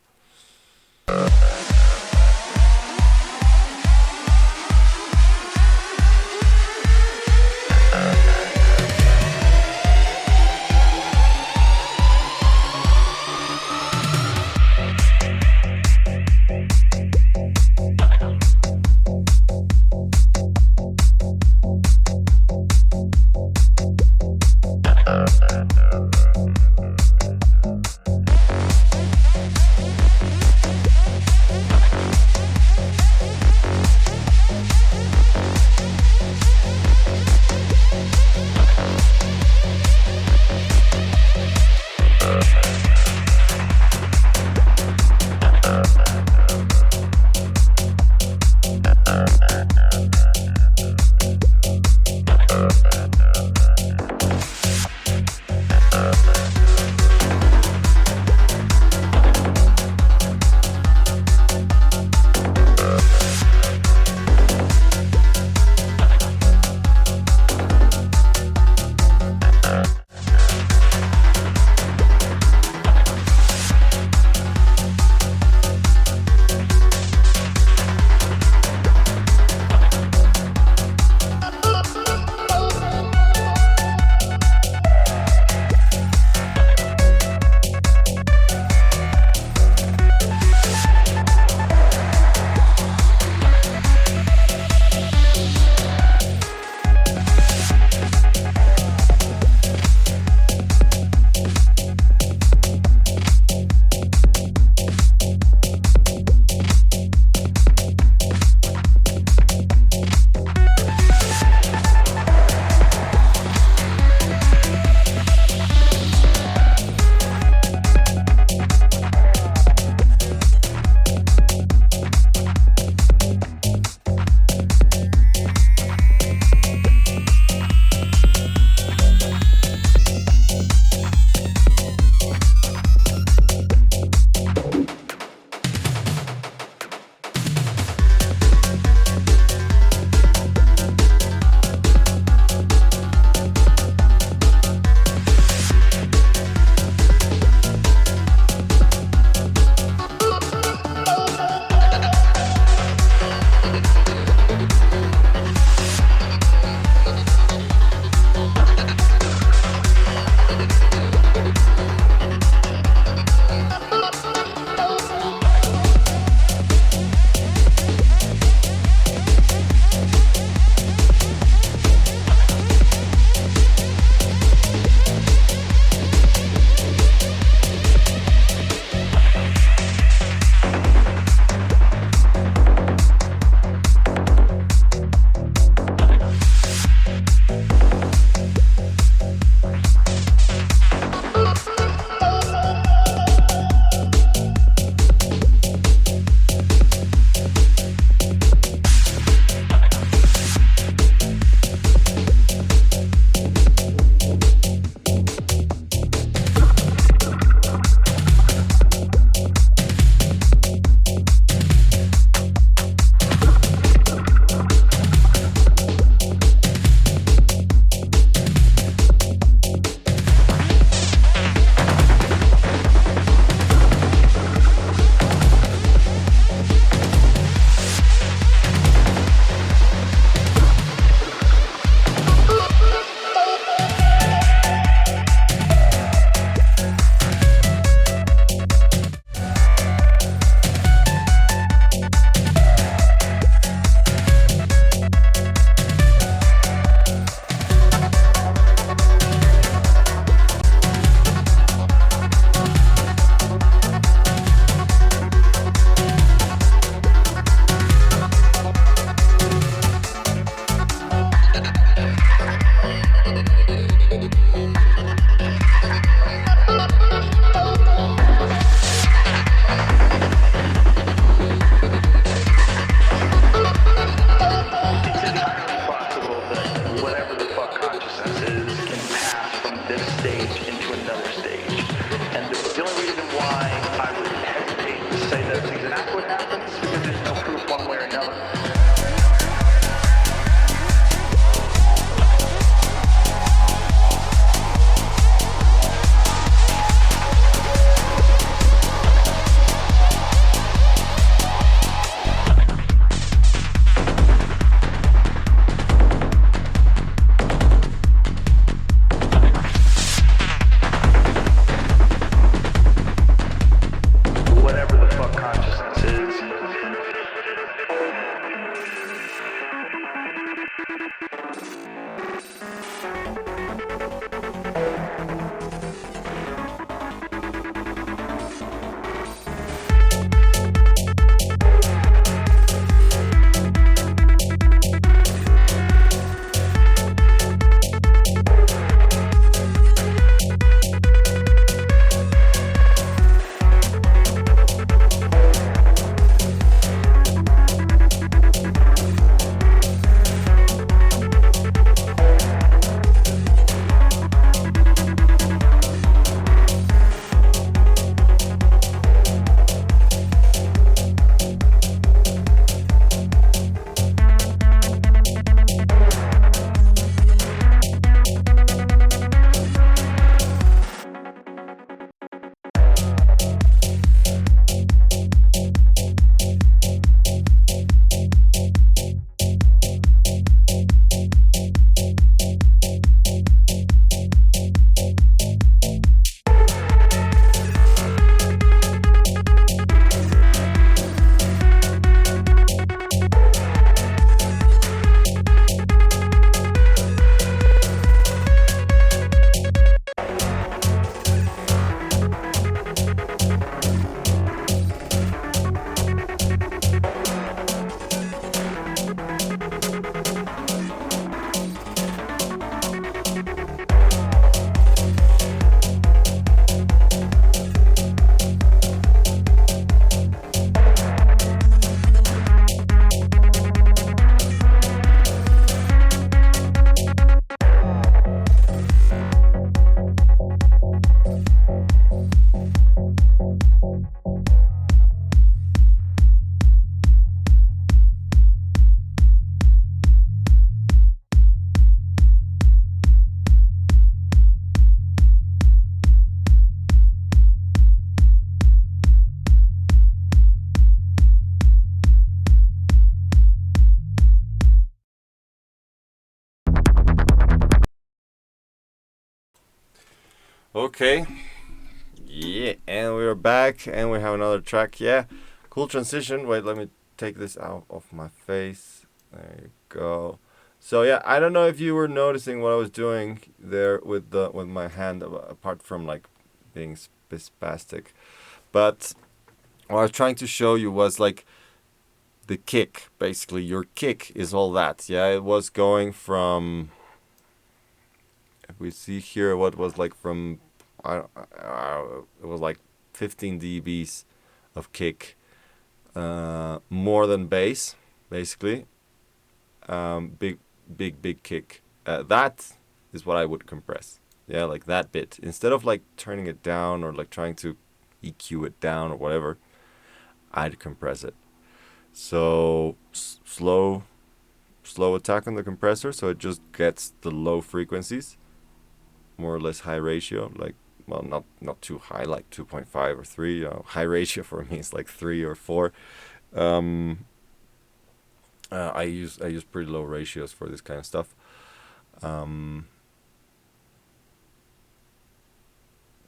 Okay. Yeah, and we're back, and we have another track. Yeah, cool transition. Wait, let me take this out of my face. There you go. So yeah, I don't know if you were noticing what I was doing there with my hand, apart from like being spastic, but what I was trying to show you was like the kick. Basically, your kick is all that. Yeah, it was going from. If we see here, what was like from. It was like 15 dBs of kick, more than bass, basically. Big kick. That is what I would compress. Yeah, like that bit. Instead of like turning it down or like trying to EQ it down or whatever, I'd compress it. So slow attack on the compressor, so it just gets the low frequencies, more or less high ratio, like. Well, not too high, like 2.5 or 3. High ratio for me is like 3 or 4. I use pretty low ratios for this kind of stuff.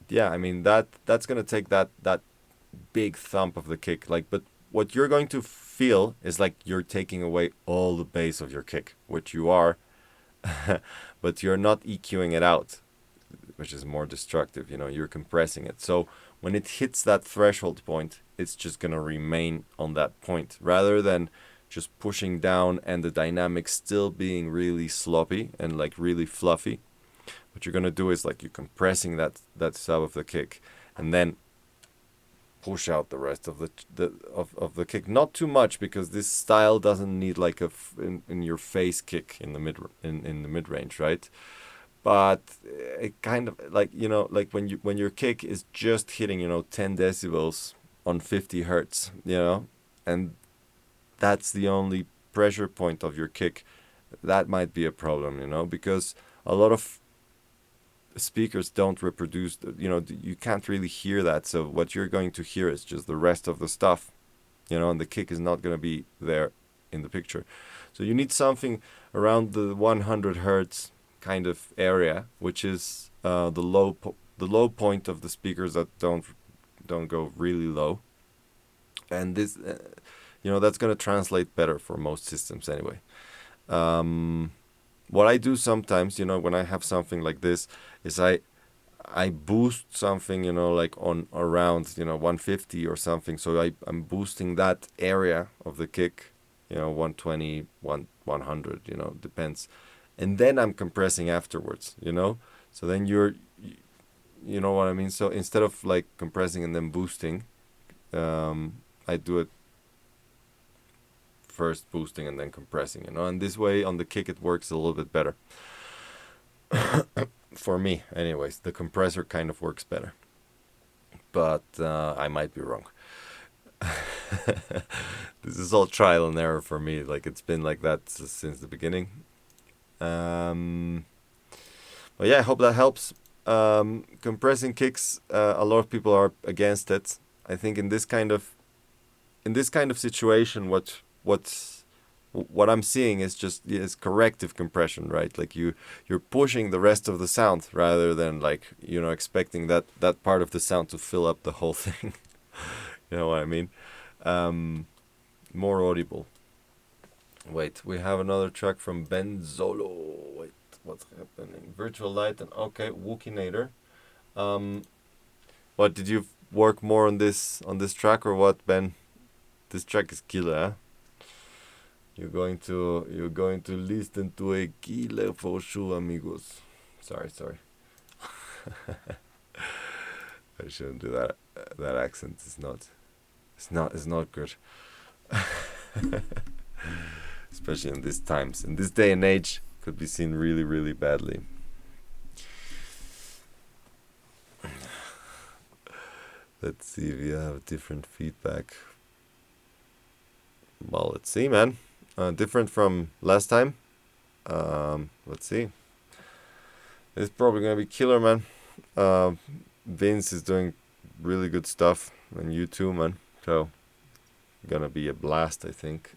Yeah, I mean that's gonna take that big thump of the kick, like, but what you're going to feel is like you're taking away all the bass of your kick, which you are, but you're not EQing it out, which is more destructive. You're compressing it. So when it hits that threshold point, it's just going to remain on that point rather than just pushing down and the dynamics still being really sloppy and like really fluffy. What you're going to do is like you're compressing that sub of the kick and then push out the rest of the kick. Not too much, because this style doesn't need like in your face kick in the mid range, right? But it kind of like like when your kick is just hitting 10 decibels on 50 hertz, and that's the only pressure point of your kick, that might be a problem, because a lot of speakers don't reproduce, you can't really hear that. So what you're going to hear is just the rest of the stuff, and the kick is not going to be there in the picture. So you need something around the 100 hertz kind of area, which is the low point of the speakers that don't go really low, and this that's going to translate better for most systems anyway. what I do sometimes, when I have something like this, is I boost something, like on around, 150 or something. So I'm boosting that area of the kick, 120, 100, depends. And then I'm compressing afterwards, So then you know what I mean? So instead of like compressing and then boosting, I do it first boosting and then compressing, And this way on the kick it works a little bit better. For me, anyways, the compressor kind of works better. But I might be wrong. This is all trial and error for me. Like, it's been like that since the beginning. But yeah, I hope that helps. Compressing kicks, a lot of people are against it. I think in this kind of situation, what I'm seeing is corrective compression, right? Like you're pushing the rest of the sound rather than like expecting that part of the sound to fill up the whole thing. You know what I mean? More audible. Wait, we have another track from Ben Zolo. Wait, what's happening? Virtual Light and okay, Wookinator. What did you work more on this track or what, Ben? This track is killer, huh? You're going to listen to a killer for sure, amigos. Sorry. I shouldn't do that. That accent is not good. Especially in these times. In this day and age, could be seen really, really badly. Let's see if you have different feedback. Well, let's see, man. Different from last time. Let's see. It's probably gonna be killer, man. Vince is doing really good stuff, and you too, man. So, gonna be a blast, I think.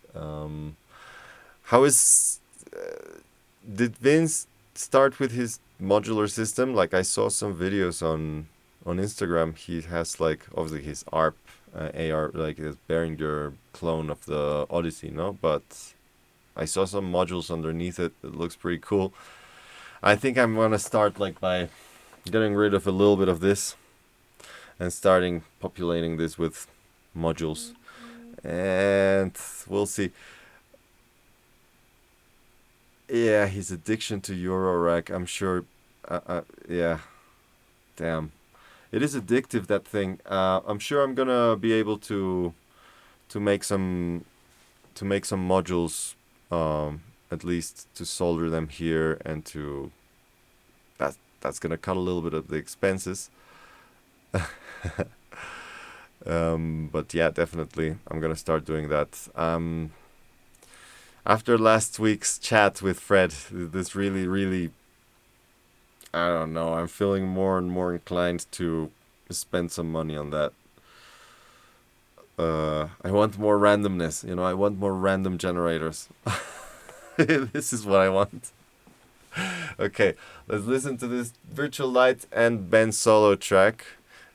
How is? Did Vince start with his modular system? Like I saw some videos on Instagram. He has like obviously his ARP. AR, like a Behringer clone of the Odyssey, no? But I saw some modules underneath it. It looks pretty cool. I think I'm gonna start like by getting rid of a little bit of this and starting populating this with modules. And we'll see. Yeah, his addiction to Eurorack, I'm sure. Yeah, damn. It is addictive, that thing. I'm sure I'm gonna be able to make some modules, at least to solder them here and to that's gonna cut a little bit of the expenses. But yeah, definitely I'm gonna start doing that. After last week's chat with Fred, this really I don't know. I'm feeling more and more inclined to spend some money on that. I want more randomness. I want more random generators. This is what I want. Okay, let's listen to this Virtual Light and Ben Solo track.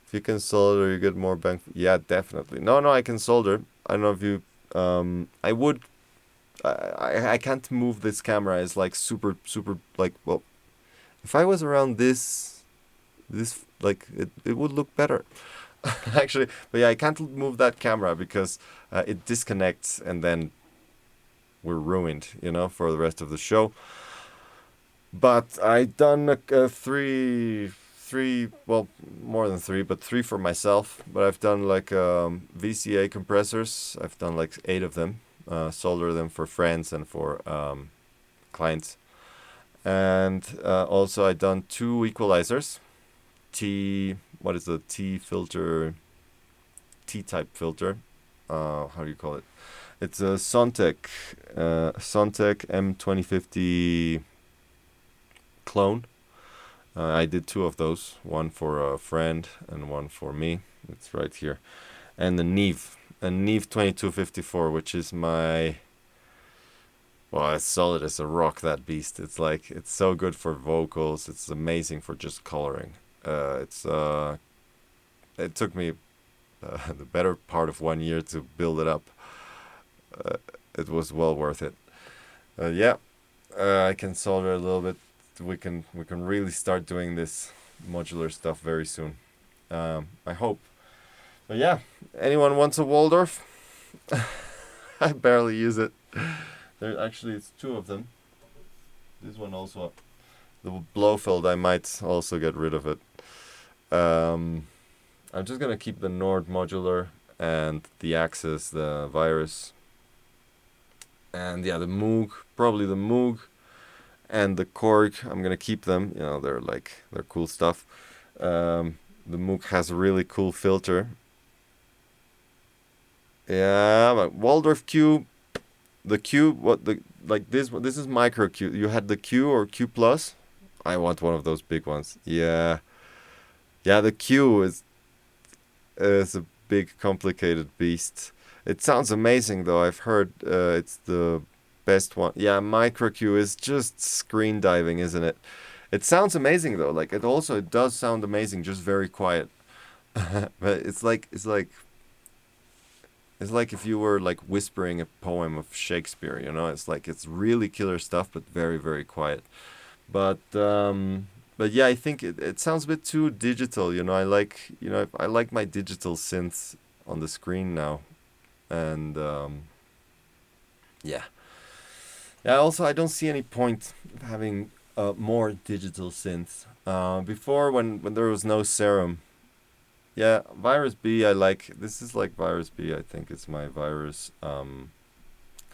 If you can solder, you get more bang. Yeah, definitely. No, I can solder. I don't know if you. I would. I can't move this camera. It's like super like well. If I was around this like it would look better. Actually, but yeah, I can't move that camera because it disconnects and then we're ruined, for the rest of the show. But I done three, well, more than three, but three for myself. But I've done like VCA compressors. I've done like 8 of them, solder them for friends and for clients. And also I done 2 equalizers. What is the T filter? T-type filter. How do you call it? It's a Sontec M2050 clone. I did 2 of those. One for a friend and one for me. It's right here. And the Neve. A Neve 2254, which is my... Well, it's solid as a rock, that beast. It's so good for vocals. It's amazing for just coloring. It took me the better part of 1 year to build it up. It was well worth it. Yeah, I can solder a little bit. We can really start doing this modular stuff very soon. I hope. But yeah, anyone wants a Waldorf? I barely use it. There actually it's two of them. This one also. The Blofeld, I might also get rid of it. I'm just gonna keep the Nord modular and the Axis, the Virus, and yeah, the Moog, probably the Moog, and the Korg. I'm gonna keep them. You know, they're cool stuff. The Moog has a really cool filter. Yeah, but Waldorf Q, the Q, what the like this? This is micro Q. You had the Q or Q plus. I want one of those big ones. Yeah, yeah. The Q is a big, complicated beast. It sounds amazing though. I've heard it's the best one. Yeah, micro Q is just screen diving, isn't it? It sounds amazing though. Like it does sound amazing, just very quiet. But it's like if you were like whispering a poem of Shakespeare, you know? It's like it's really killer stuff, but very, very quiet. But yeah, I think it sounds a bit too digital, you know. I like my digital synths on the screen now. And yeah. Yeah, also I don't see any point having more digital synths. Before when there was no serum. Yeah, Virus B I like. This is like Virus B, I think it's my Virus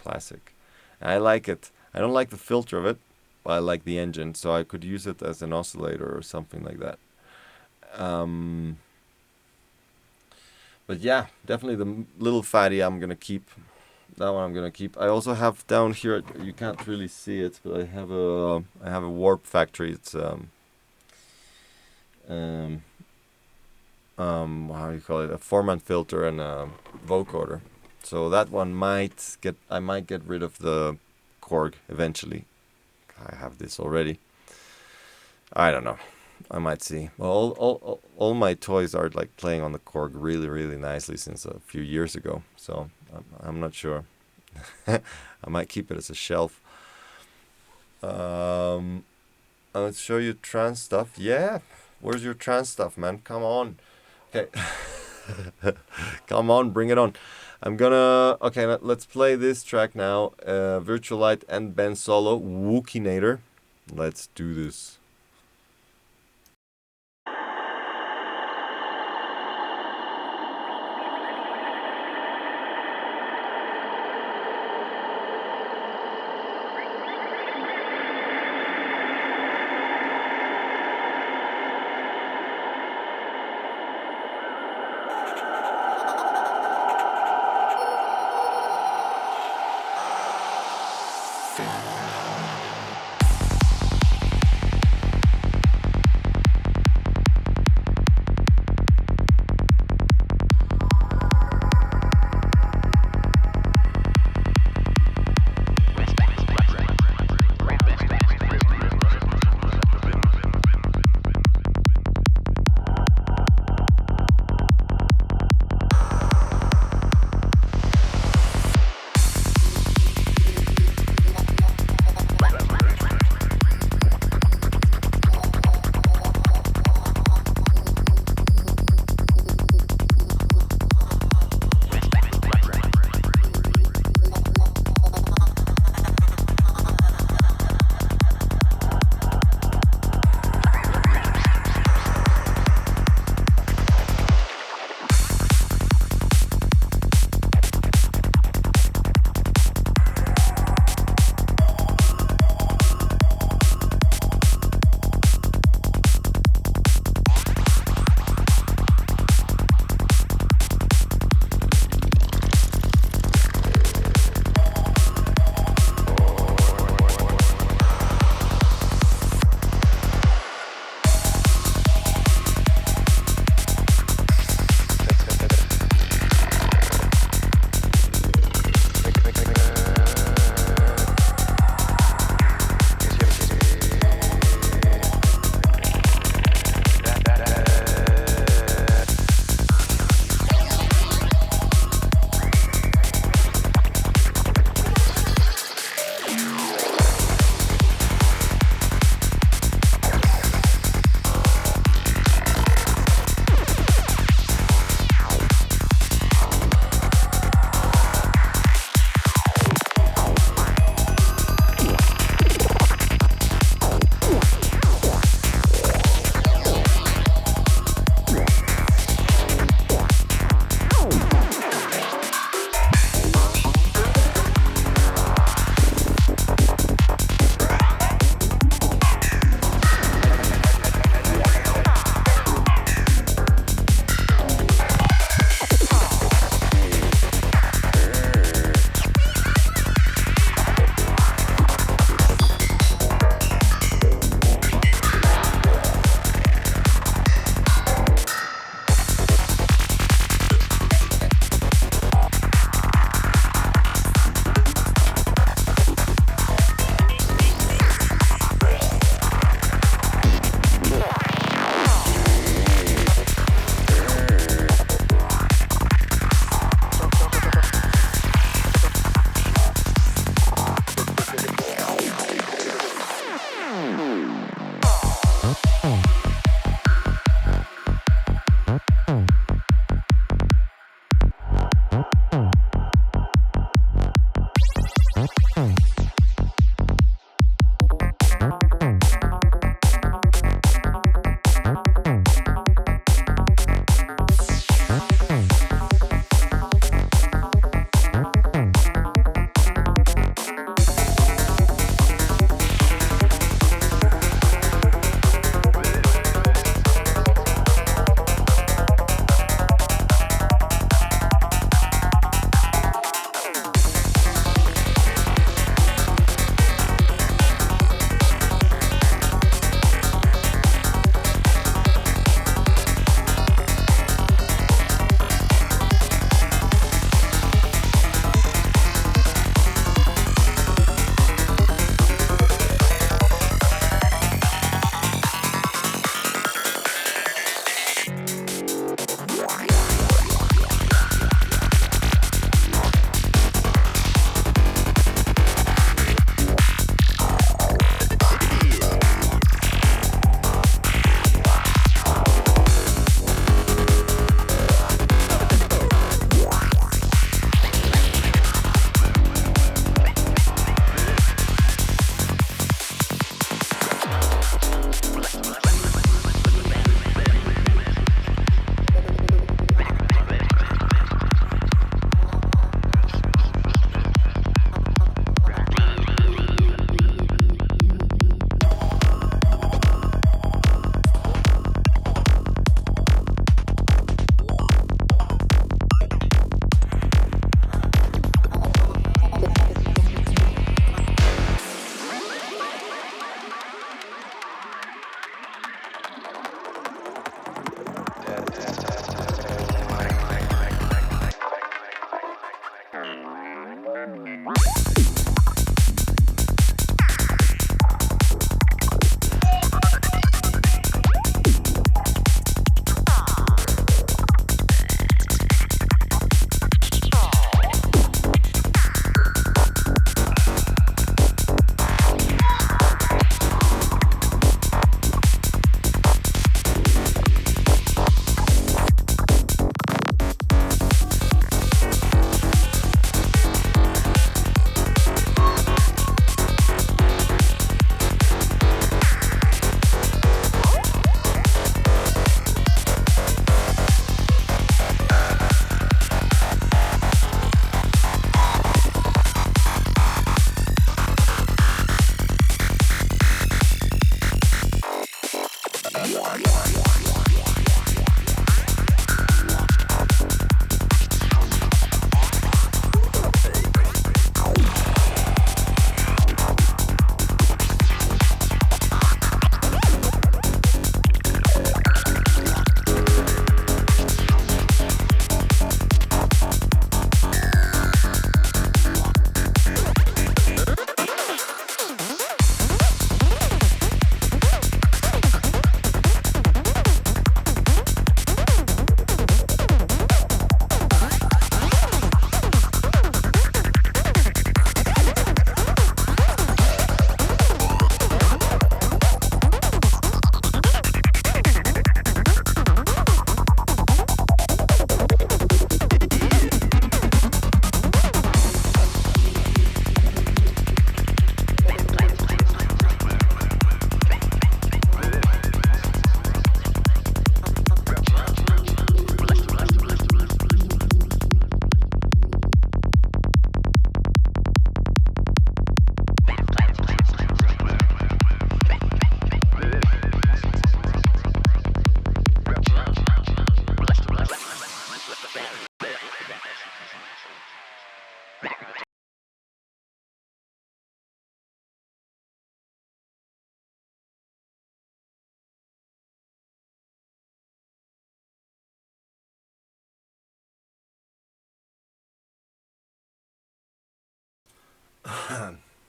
classic. I like it. I don't like the filter of it, but I like the engine, so I could use it as an oscillator or something like that. Um, but yeah, definitely the little fatty I'm gonna keep. That one I'm gonna keep. I also have down here. You can't really see it, but I have a Warp Factory. It's um how do you call it? A Foreman filter and a vocoder. So that one I might get rid of the Korg eventually. I have this already. I don't know. I might see. Well, all my toys are like playing on the Korg really, really nicely since a few years ago. So I'm not sure. I might keep it as a shelf. Let's show you trans stuff. Yeah, where's your trans stuff, man? Come on. Okay. Come on, bring it on. Okay, let's play this track now. Virtual Light and Ben Solo, Wookinator. Let's do this.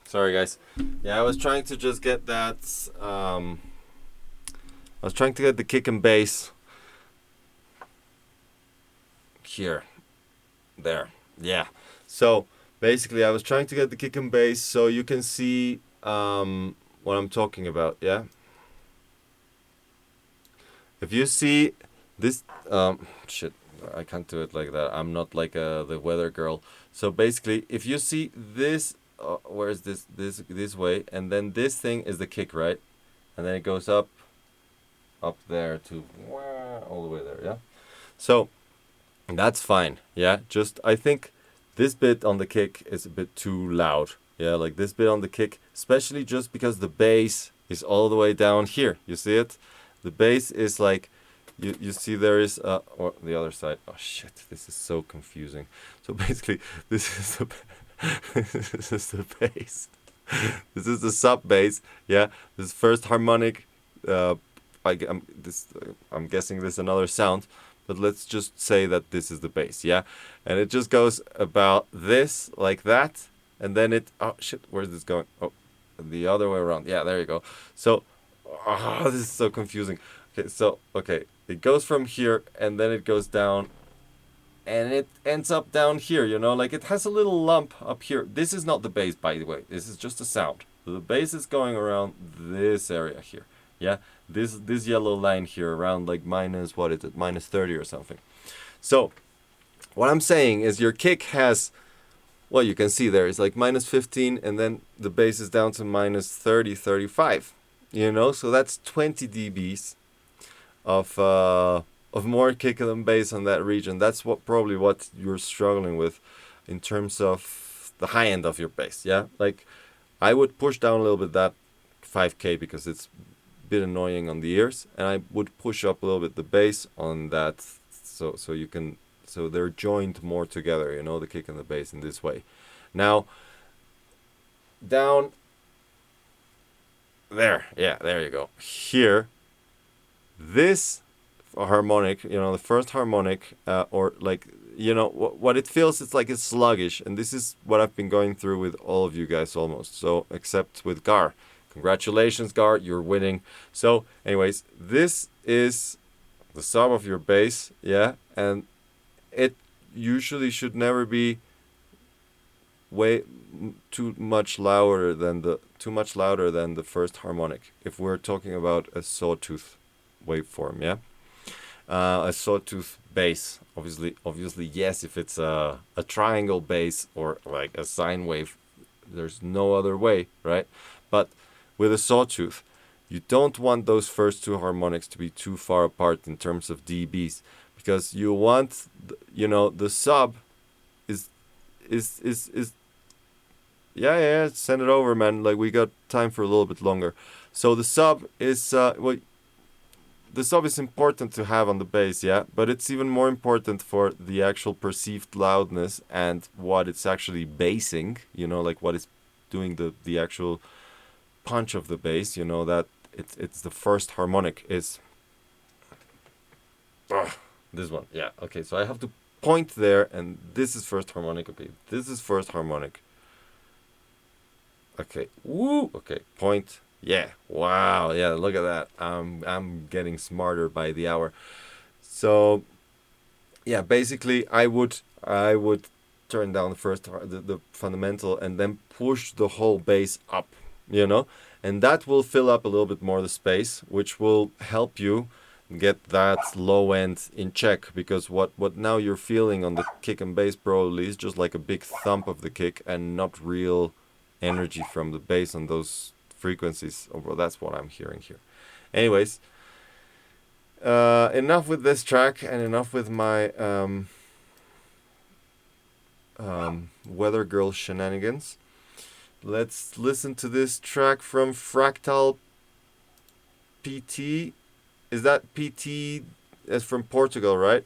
Sorry, guys. Yeah, I was trying to just get that. I was trying to get the kick and bass here, there. Yeah. So basically, I was trying to get the kick and bass so you can see what I'm talking about. Yeah. If you see this, shit, I can't do it like that. I'm not like the weather girl. So basically, if you see this, where is this way, and then this thing is the kick, right? And then it goes up there to all the way there, yeah. So that's fine, yeah. Just I think this bit on the kick is a bit too loud, yeah. Like this bit on the kick, especially just because the bass is all the way down here. You see it? The bass is like, you see there is or the other side. Oh shit, this is so confusing. So basically, this is the this is the bass. This is the sub bass. Yeah, this first harmonic. I'm guessing this is another sound, but let's just say that this is the bass. Yeah, and it just goes about this like that, and then it. Oh shit, where's this going? Oh, the other way around. Yeah, there you go. So. Oh, this is so confusing. Okay, it goes from here and then it goes down and it ends up down here, you know, like it has a little lump up here. This is not the bass, by the way. This is just a sound. So the bass is going around this area here. Yeah, this yellow line here around like minus, what is it, minus 30 or something. So what I'm saying is your kick has, well, you can see there it's like minus 15 and then the bass is down to minus 30, 35. You know, so that's 20 dBs of more kick than bass on that region. That's probably what you're struggling with in terms of the high end of your bass. Yeah, like I would push down a little bit that 5K because it's a bit annoying on the ears, and I would push up a little bit the bass on that, so they're joined more together. You know, the kick and the bass in this way. Now down. There, yeah, there you go. Here, this harmonic, you know, the first harmonic, or like, you know, what it feels, it's like it's sluggish, and this is what I've been going through with all of you guys almost. So, except with Gar. Congratulations, Gar, you're winning. So, anyways, this is the sub of your bass, yeah, and it usually should never be way too much louder than the first harmonic if we're talking about a sawtooth waveform. Yeah, a sawtooth bass, obviously yes. If it's a triangle bass or like a sine wave, there's no other way, right? But with a sawtooth, you don't want those first two harmonics to be too far apart in terms of dBs, because you want, you know, the sub is yeah, send it over, man. Like, we got time for a little bit longer. So the sub is well, the sub is important to have on the bass, yeah, but it's even more important for the actual perceived loudness and what it's actually bassing, you know, like what is doing the actual punch of the bass, you know, that it's the first harmonic is this one. Yeah, okay, so I have to point there, and this is first harmonic. Okay, this is first harmonic. Okay, woo, okay, point. Yeah, wow, yeah, look at that. I'm getting smarter by the hour. So yeah, basically I would turn down the first the fundamental and then push the whole bass up, you know, and that will fill up a little bit more the space, which will help you get that low end in check, because what now you're feeling on the kick and bass probably is just like a big thump of the kick and not real energy from the bass on those frequencies. Well, that's what I'm hearing here. Anyways, enough with this track and enough with my Weather Girl shenanigans. Let's listen to this track from Fractal PT. Is that PT is from Portugal, right?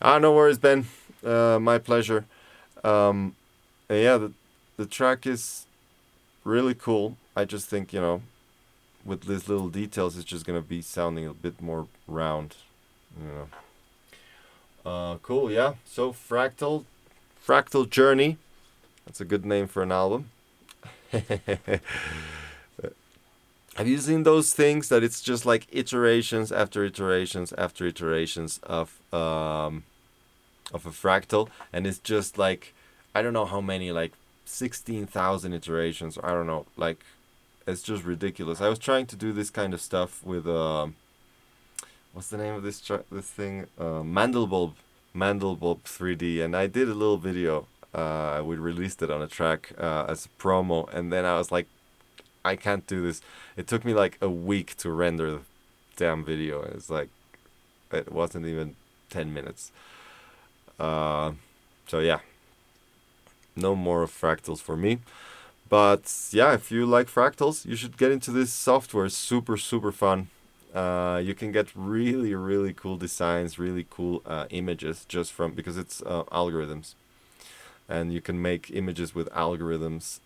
No worries, Ben. My pleasure. And yeah, the track is really cool. I just think, you know, with these little details, it's just gonna be sounding a bit more round, you know. Cool, yeah. So Fractal Journey. That's a good name for an album. Have you seen those things that it's just like iterations after iterations after iterations of a fractal, and it's just like, I don't know how many, like 16,000 iterations. I don't know, like it's just ridiculous. I was trying to do this kind of stuff with what's the name of this thing? Mandelbulb 3D, and I did a little video. We released it on a track as a promo, and then I was like, I can't do this. It took me like a week to render the damn video. It's like, it wasn't even 10 minutes. So yeah, no more of fractals for me. But yeah, if you like fractals, you should get into this software. It's super, super fun. You can get really, really cool designs, really cool images just from, because it's algorithms. And you can make images with algorithms.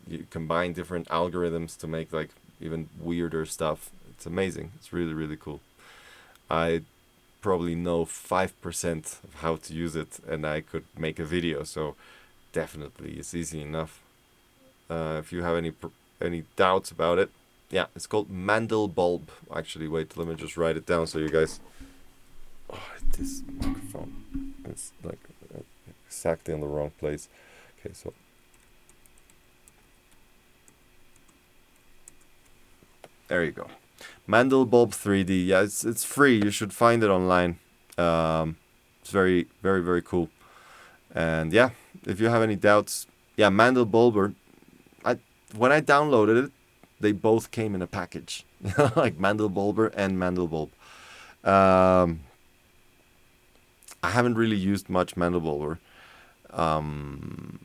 You combine different algorithms to make like even weirder stuff. It's amazing. It's really, really cool. I probably know 5% of how to use it, and I could make a video. So definitely, it's easy enough. If you have any doubts about it, yeah, it's called Mandelbulb. Actually, wait, let me just write it down so you guys. Oh, this microphone. It's like exactly in the wrong place. Okay, so there you go. Mandelbulb 3D. Yeah, it's free. You should find it online. It's very, very, very cool. And yeah, if you have any doubts, yeah, Mandelbulber. When I downloaded it, they both came in a package, like Mandelbulber and Mandelbulb. I haven't really used much Mandelbulber. I'm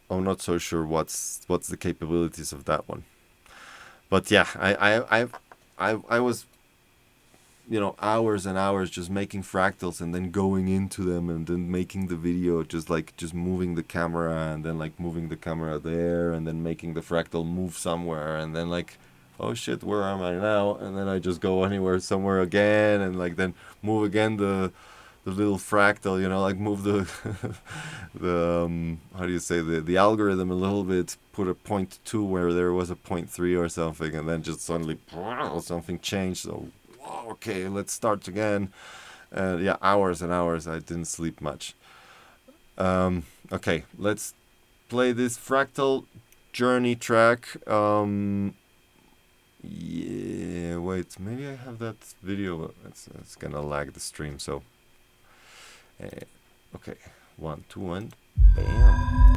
not so sure what's the capabilities of that one. But yeah, I was, you know, hours and hours just making fractals and then going into them and then making the video, just moving the camera and then like moving the camera there and then making the fractal move somewhere and then like, oh shit, where am I now? And then I just go somewhere again and like then move again the little fractal, you know, like move the how do you say, the algorithm a little bit, put a 0.2 where there was a 0.3 or something, and then just suddenly something changed. So okay, let's start again. Yeah, hours and hours. I didn't sleep much. Okay, let's play this Fractal Journey track. Yeah, wait, maybe I have that video. It's gonna lag the stream, so okay, 1, 2, and bam.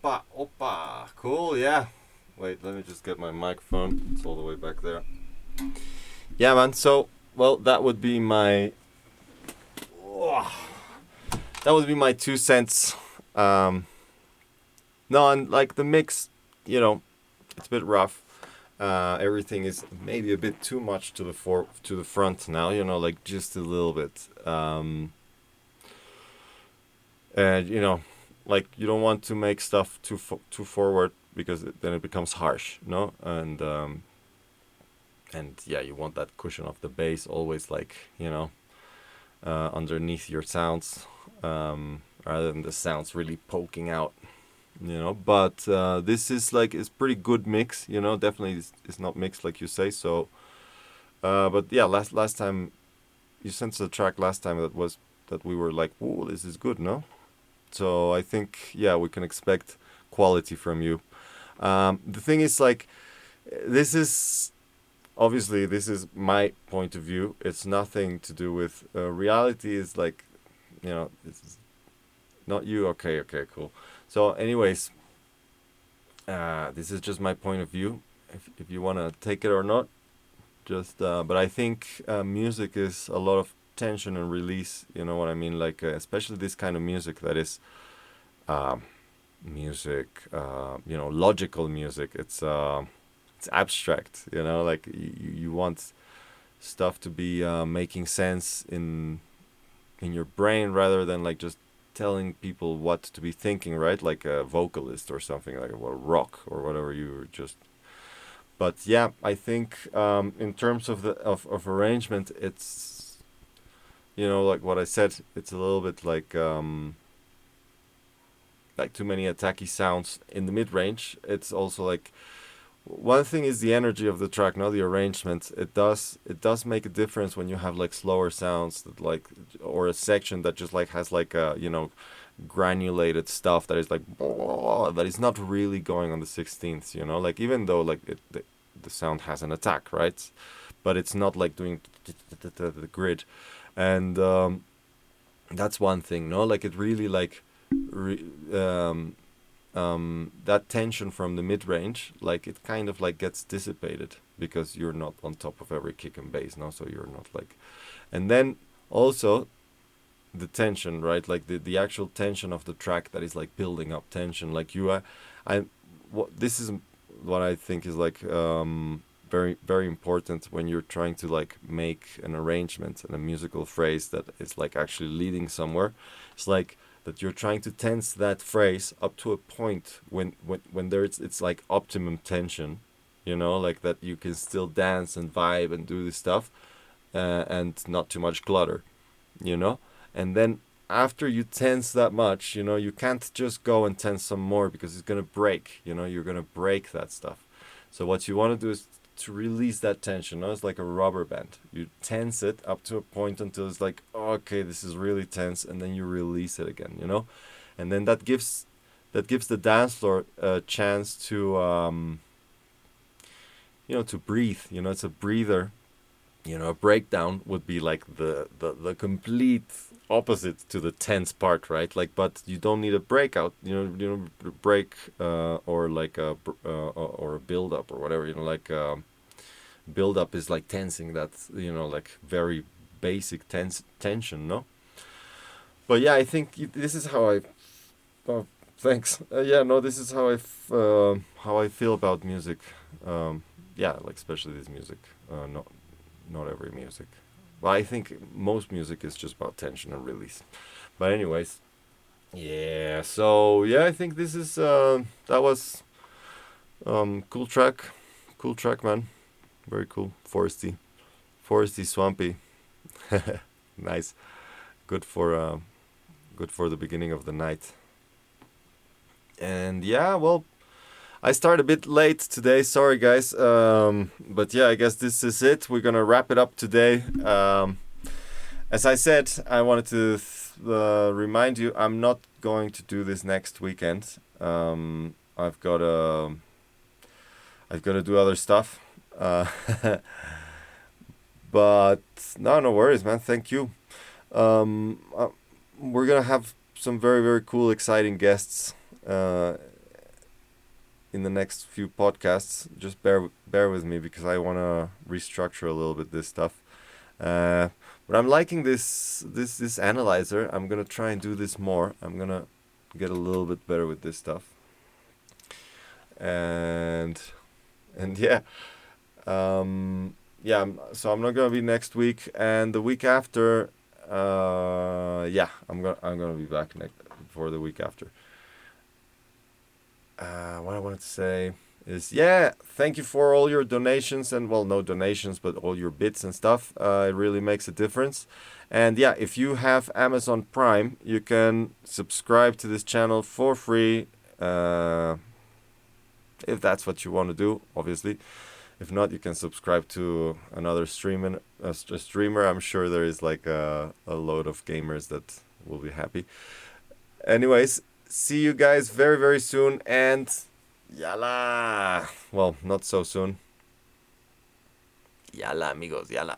Opa. Cool, yeah. Wait, let me just get my microphone. It's all the way back there. Yeah, man. So, well, that would be my 2 cents. No, and like the mix, you know, it's a bit rough. Everything is maybe a bit too much to the front now. You know, like just a little bit. And you know, like you don't want to make stuff too forward because then it becomes harsh, no? And yeah, you want that cushion of the bass always, like, you know, underneath your sounds, rather than the sounds really poking out, you know. But this is like, it's pretty good mix, you know. Definitely it's not mixed like you say. So but yeah, last time you sent the track last time, that we were like, "Ooh, this is good," no? So I think, yeah, we can expect quality from you. The thing is, like, this is obviously, this is my point of view. It's nothing to do with reality. Is like, you know, it's not you. Okay, cool. So, anyways, this is just my point of view. If you wanna take it or not, just. But I think music is a lot of tension and release. You know what I mean? Like, especially this kind of music that is music. You know, logical music. It's abstract, you know, like you want stuff to be making sense in your brain rather than like just telling people what to be thinking, right? Like a vocalist or something, like well, rock or whatever you just. But yeah, I think in terms of of arrangement, it's, you know, like what I said, it's a little bit like too many attacky sounds in the mid range. It's also like, one thing is the energy of the track, not the arrangement. It does make a difference when you have like slower sounds that like, or a section that just like has like a, you know, granulated stuff that is like that is not really going on the 16th, you know, like even though like the sound has an attack, right? But it's not like doing the grid, and that's one thing, no, like it really like that tension from the mid range, like it kind of like gets dissipated because you're not on top of every kick and bass, no, so you're not like, and then also the tension, right, like the actual tension of the track that is like building up tension, like you are, this is what I think is like very very important when you're trying to like make an arrangement and a musical phrase that is like actually leading somewhere. It's like that you're trying to tense that phrase up to a point when there's, it's like optimum tension, you know, like that you can still dance and vibe and do this stuff, and not too much clutter, you know. And then after you tense that much, you know, you can't just go and tense some more because it's gonna break, you know, you're gonna break that stuff. So what you want to do is to release that tension, no? It's like a rubber band. You tense it up to a point until it's like, okay, this is really tense, and then you release it again, you know. And then that gives the dance floor a chance to you know, to breathe, you know. It's a breather, you know. A breakdown would be like the complete opposite to the tense part, right? Like, but you don't need a breakout, you know, break or like a or a build up or whatever, you know, like build up is like tensing that, you know, like very basic tension, no. But yeah, I think this is how I thanks. Yeah, no, this is how I feel about music. Yeah, like especially this music, not every music. Well, I think most music is just about tension and release. But anyways, yeah. So yeah, I think this is that was cool track, man. Very cool, foresty, swampy. Nice, good for the beginning of the night. And yeah, well, I started a bit late today. Sorry, guys. But yeah, I guess this is it. We're gonna wrap it up today. As I said, I wanted to remind you, I'm not going to do this next weekend. I've got to do other stuff. But no worries, man. Thank you. We're gonna have some very very cool, exciting guests in the next few podcasts. Just bear with me because I want to restructure a little bit this stuff. But I'm liking this analyzer. I'm gonna try and do this more. I'm gonna get a little bit better with this stuff. And yeah, so I'm not gonna be next week, and the week after. I'm gonna be back for the week after. What I wanted to say is, thank you for all your donations, and well, no donations, but all your bits and stuff. It really makes a difference. And yeah, if you have Amazon Prime, you can subscribe to this channel for free, if that's what you want to do, obviously. If not, you can subscribe to another streamer. I'm sure there is like a load of gamers that will be happy. Anyways, see you guys very, very soon, and yalla. Well, not so soon. Yalla, amigos, yalla.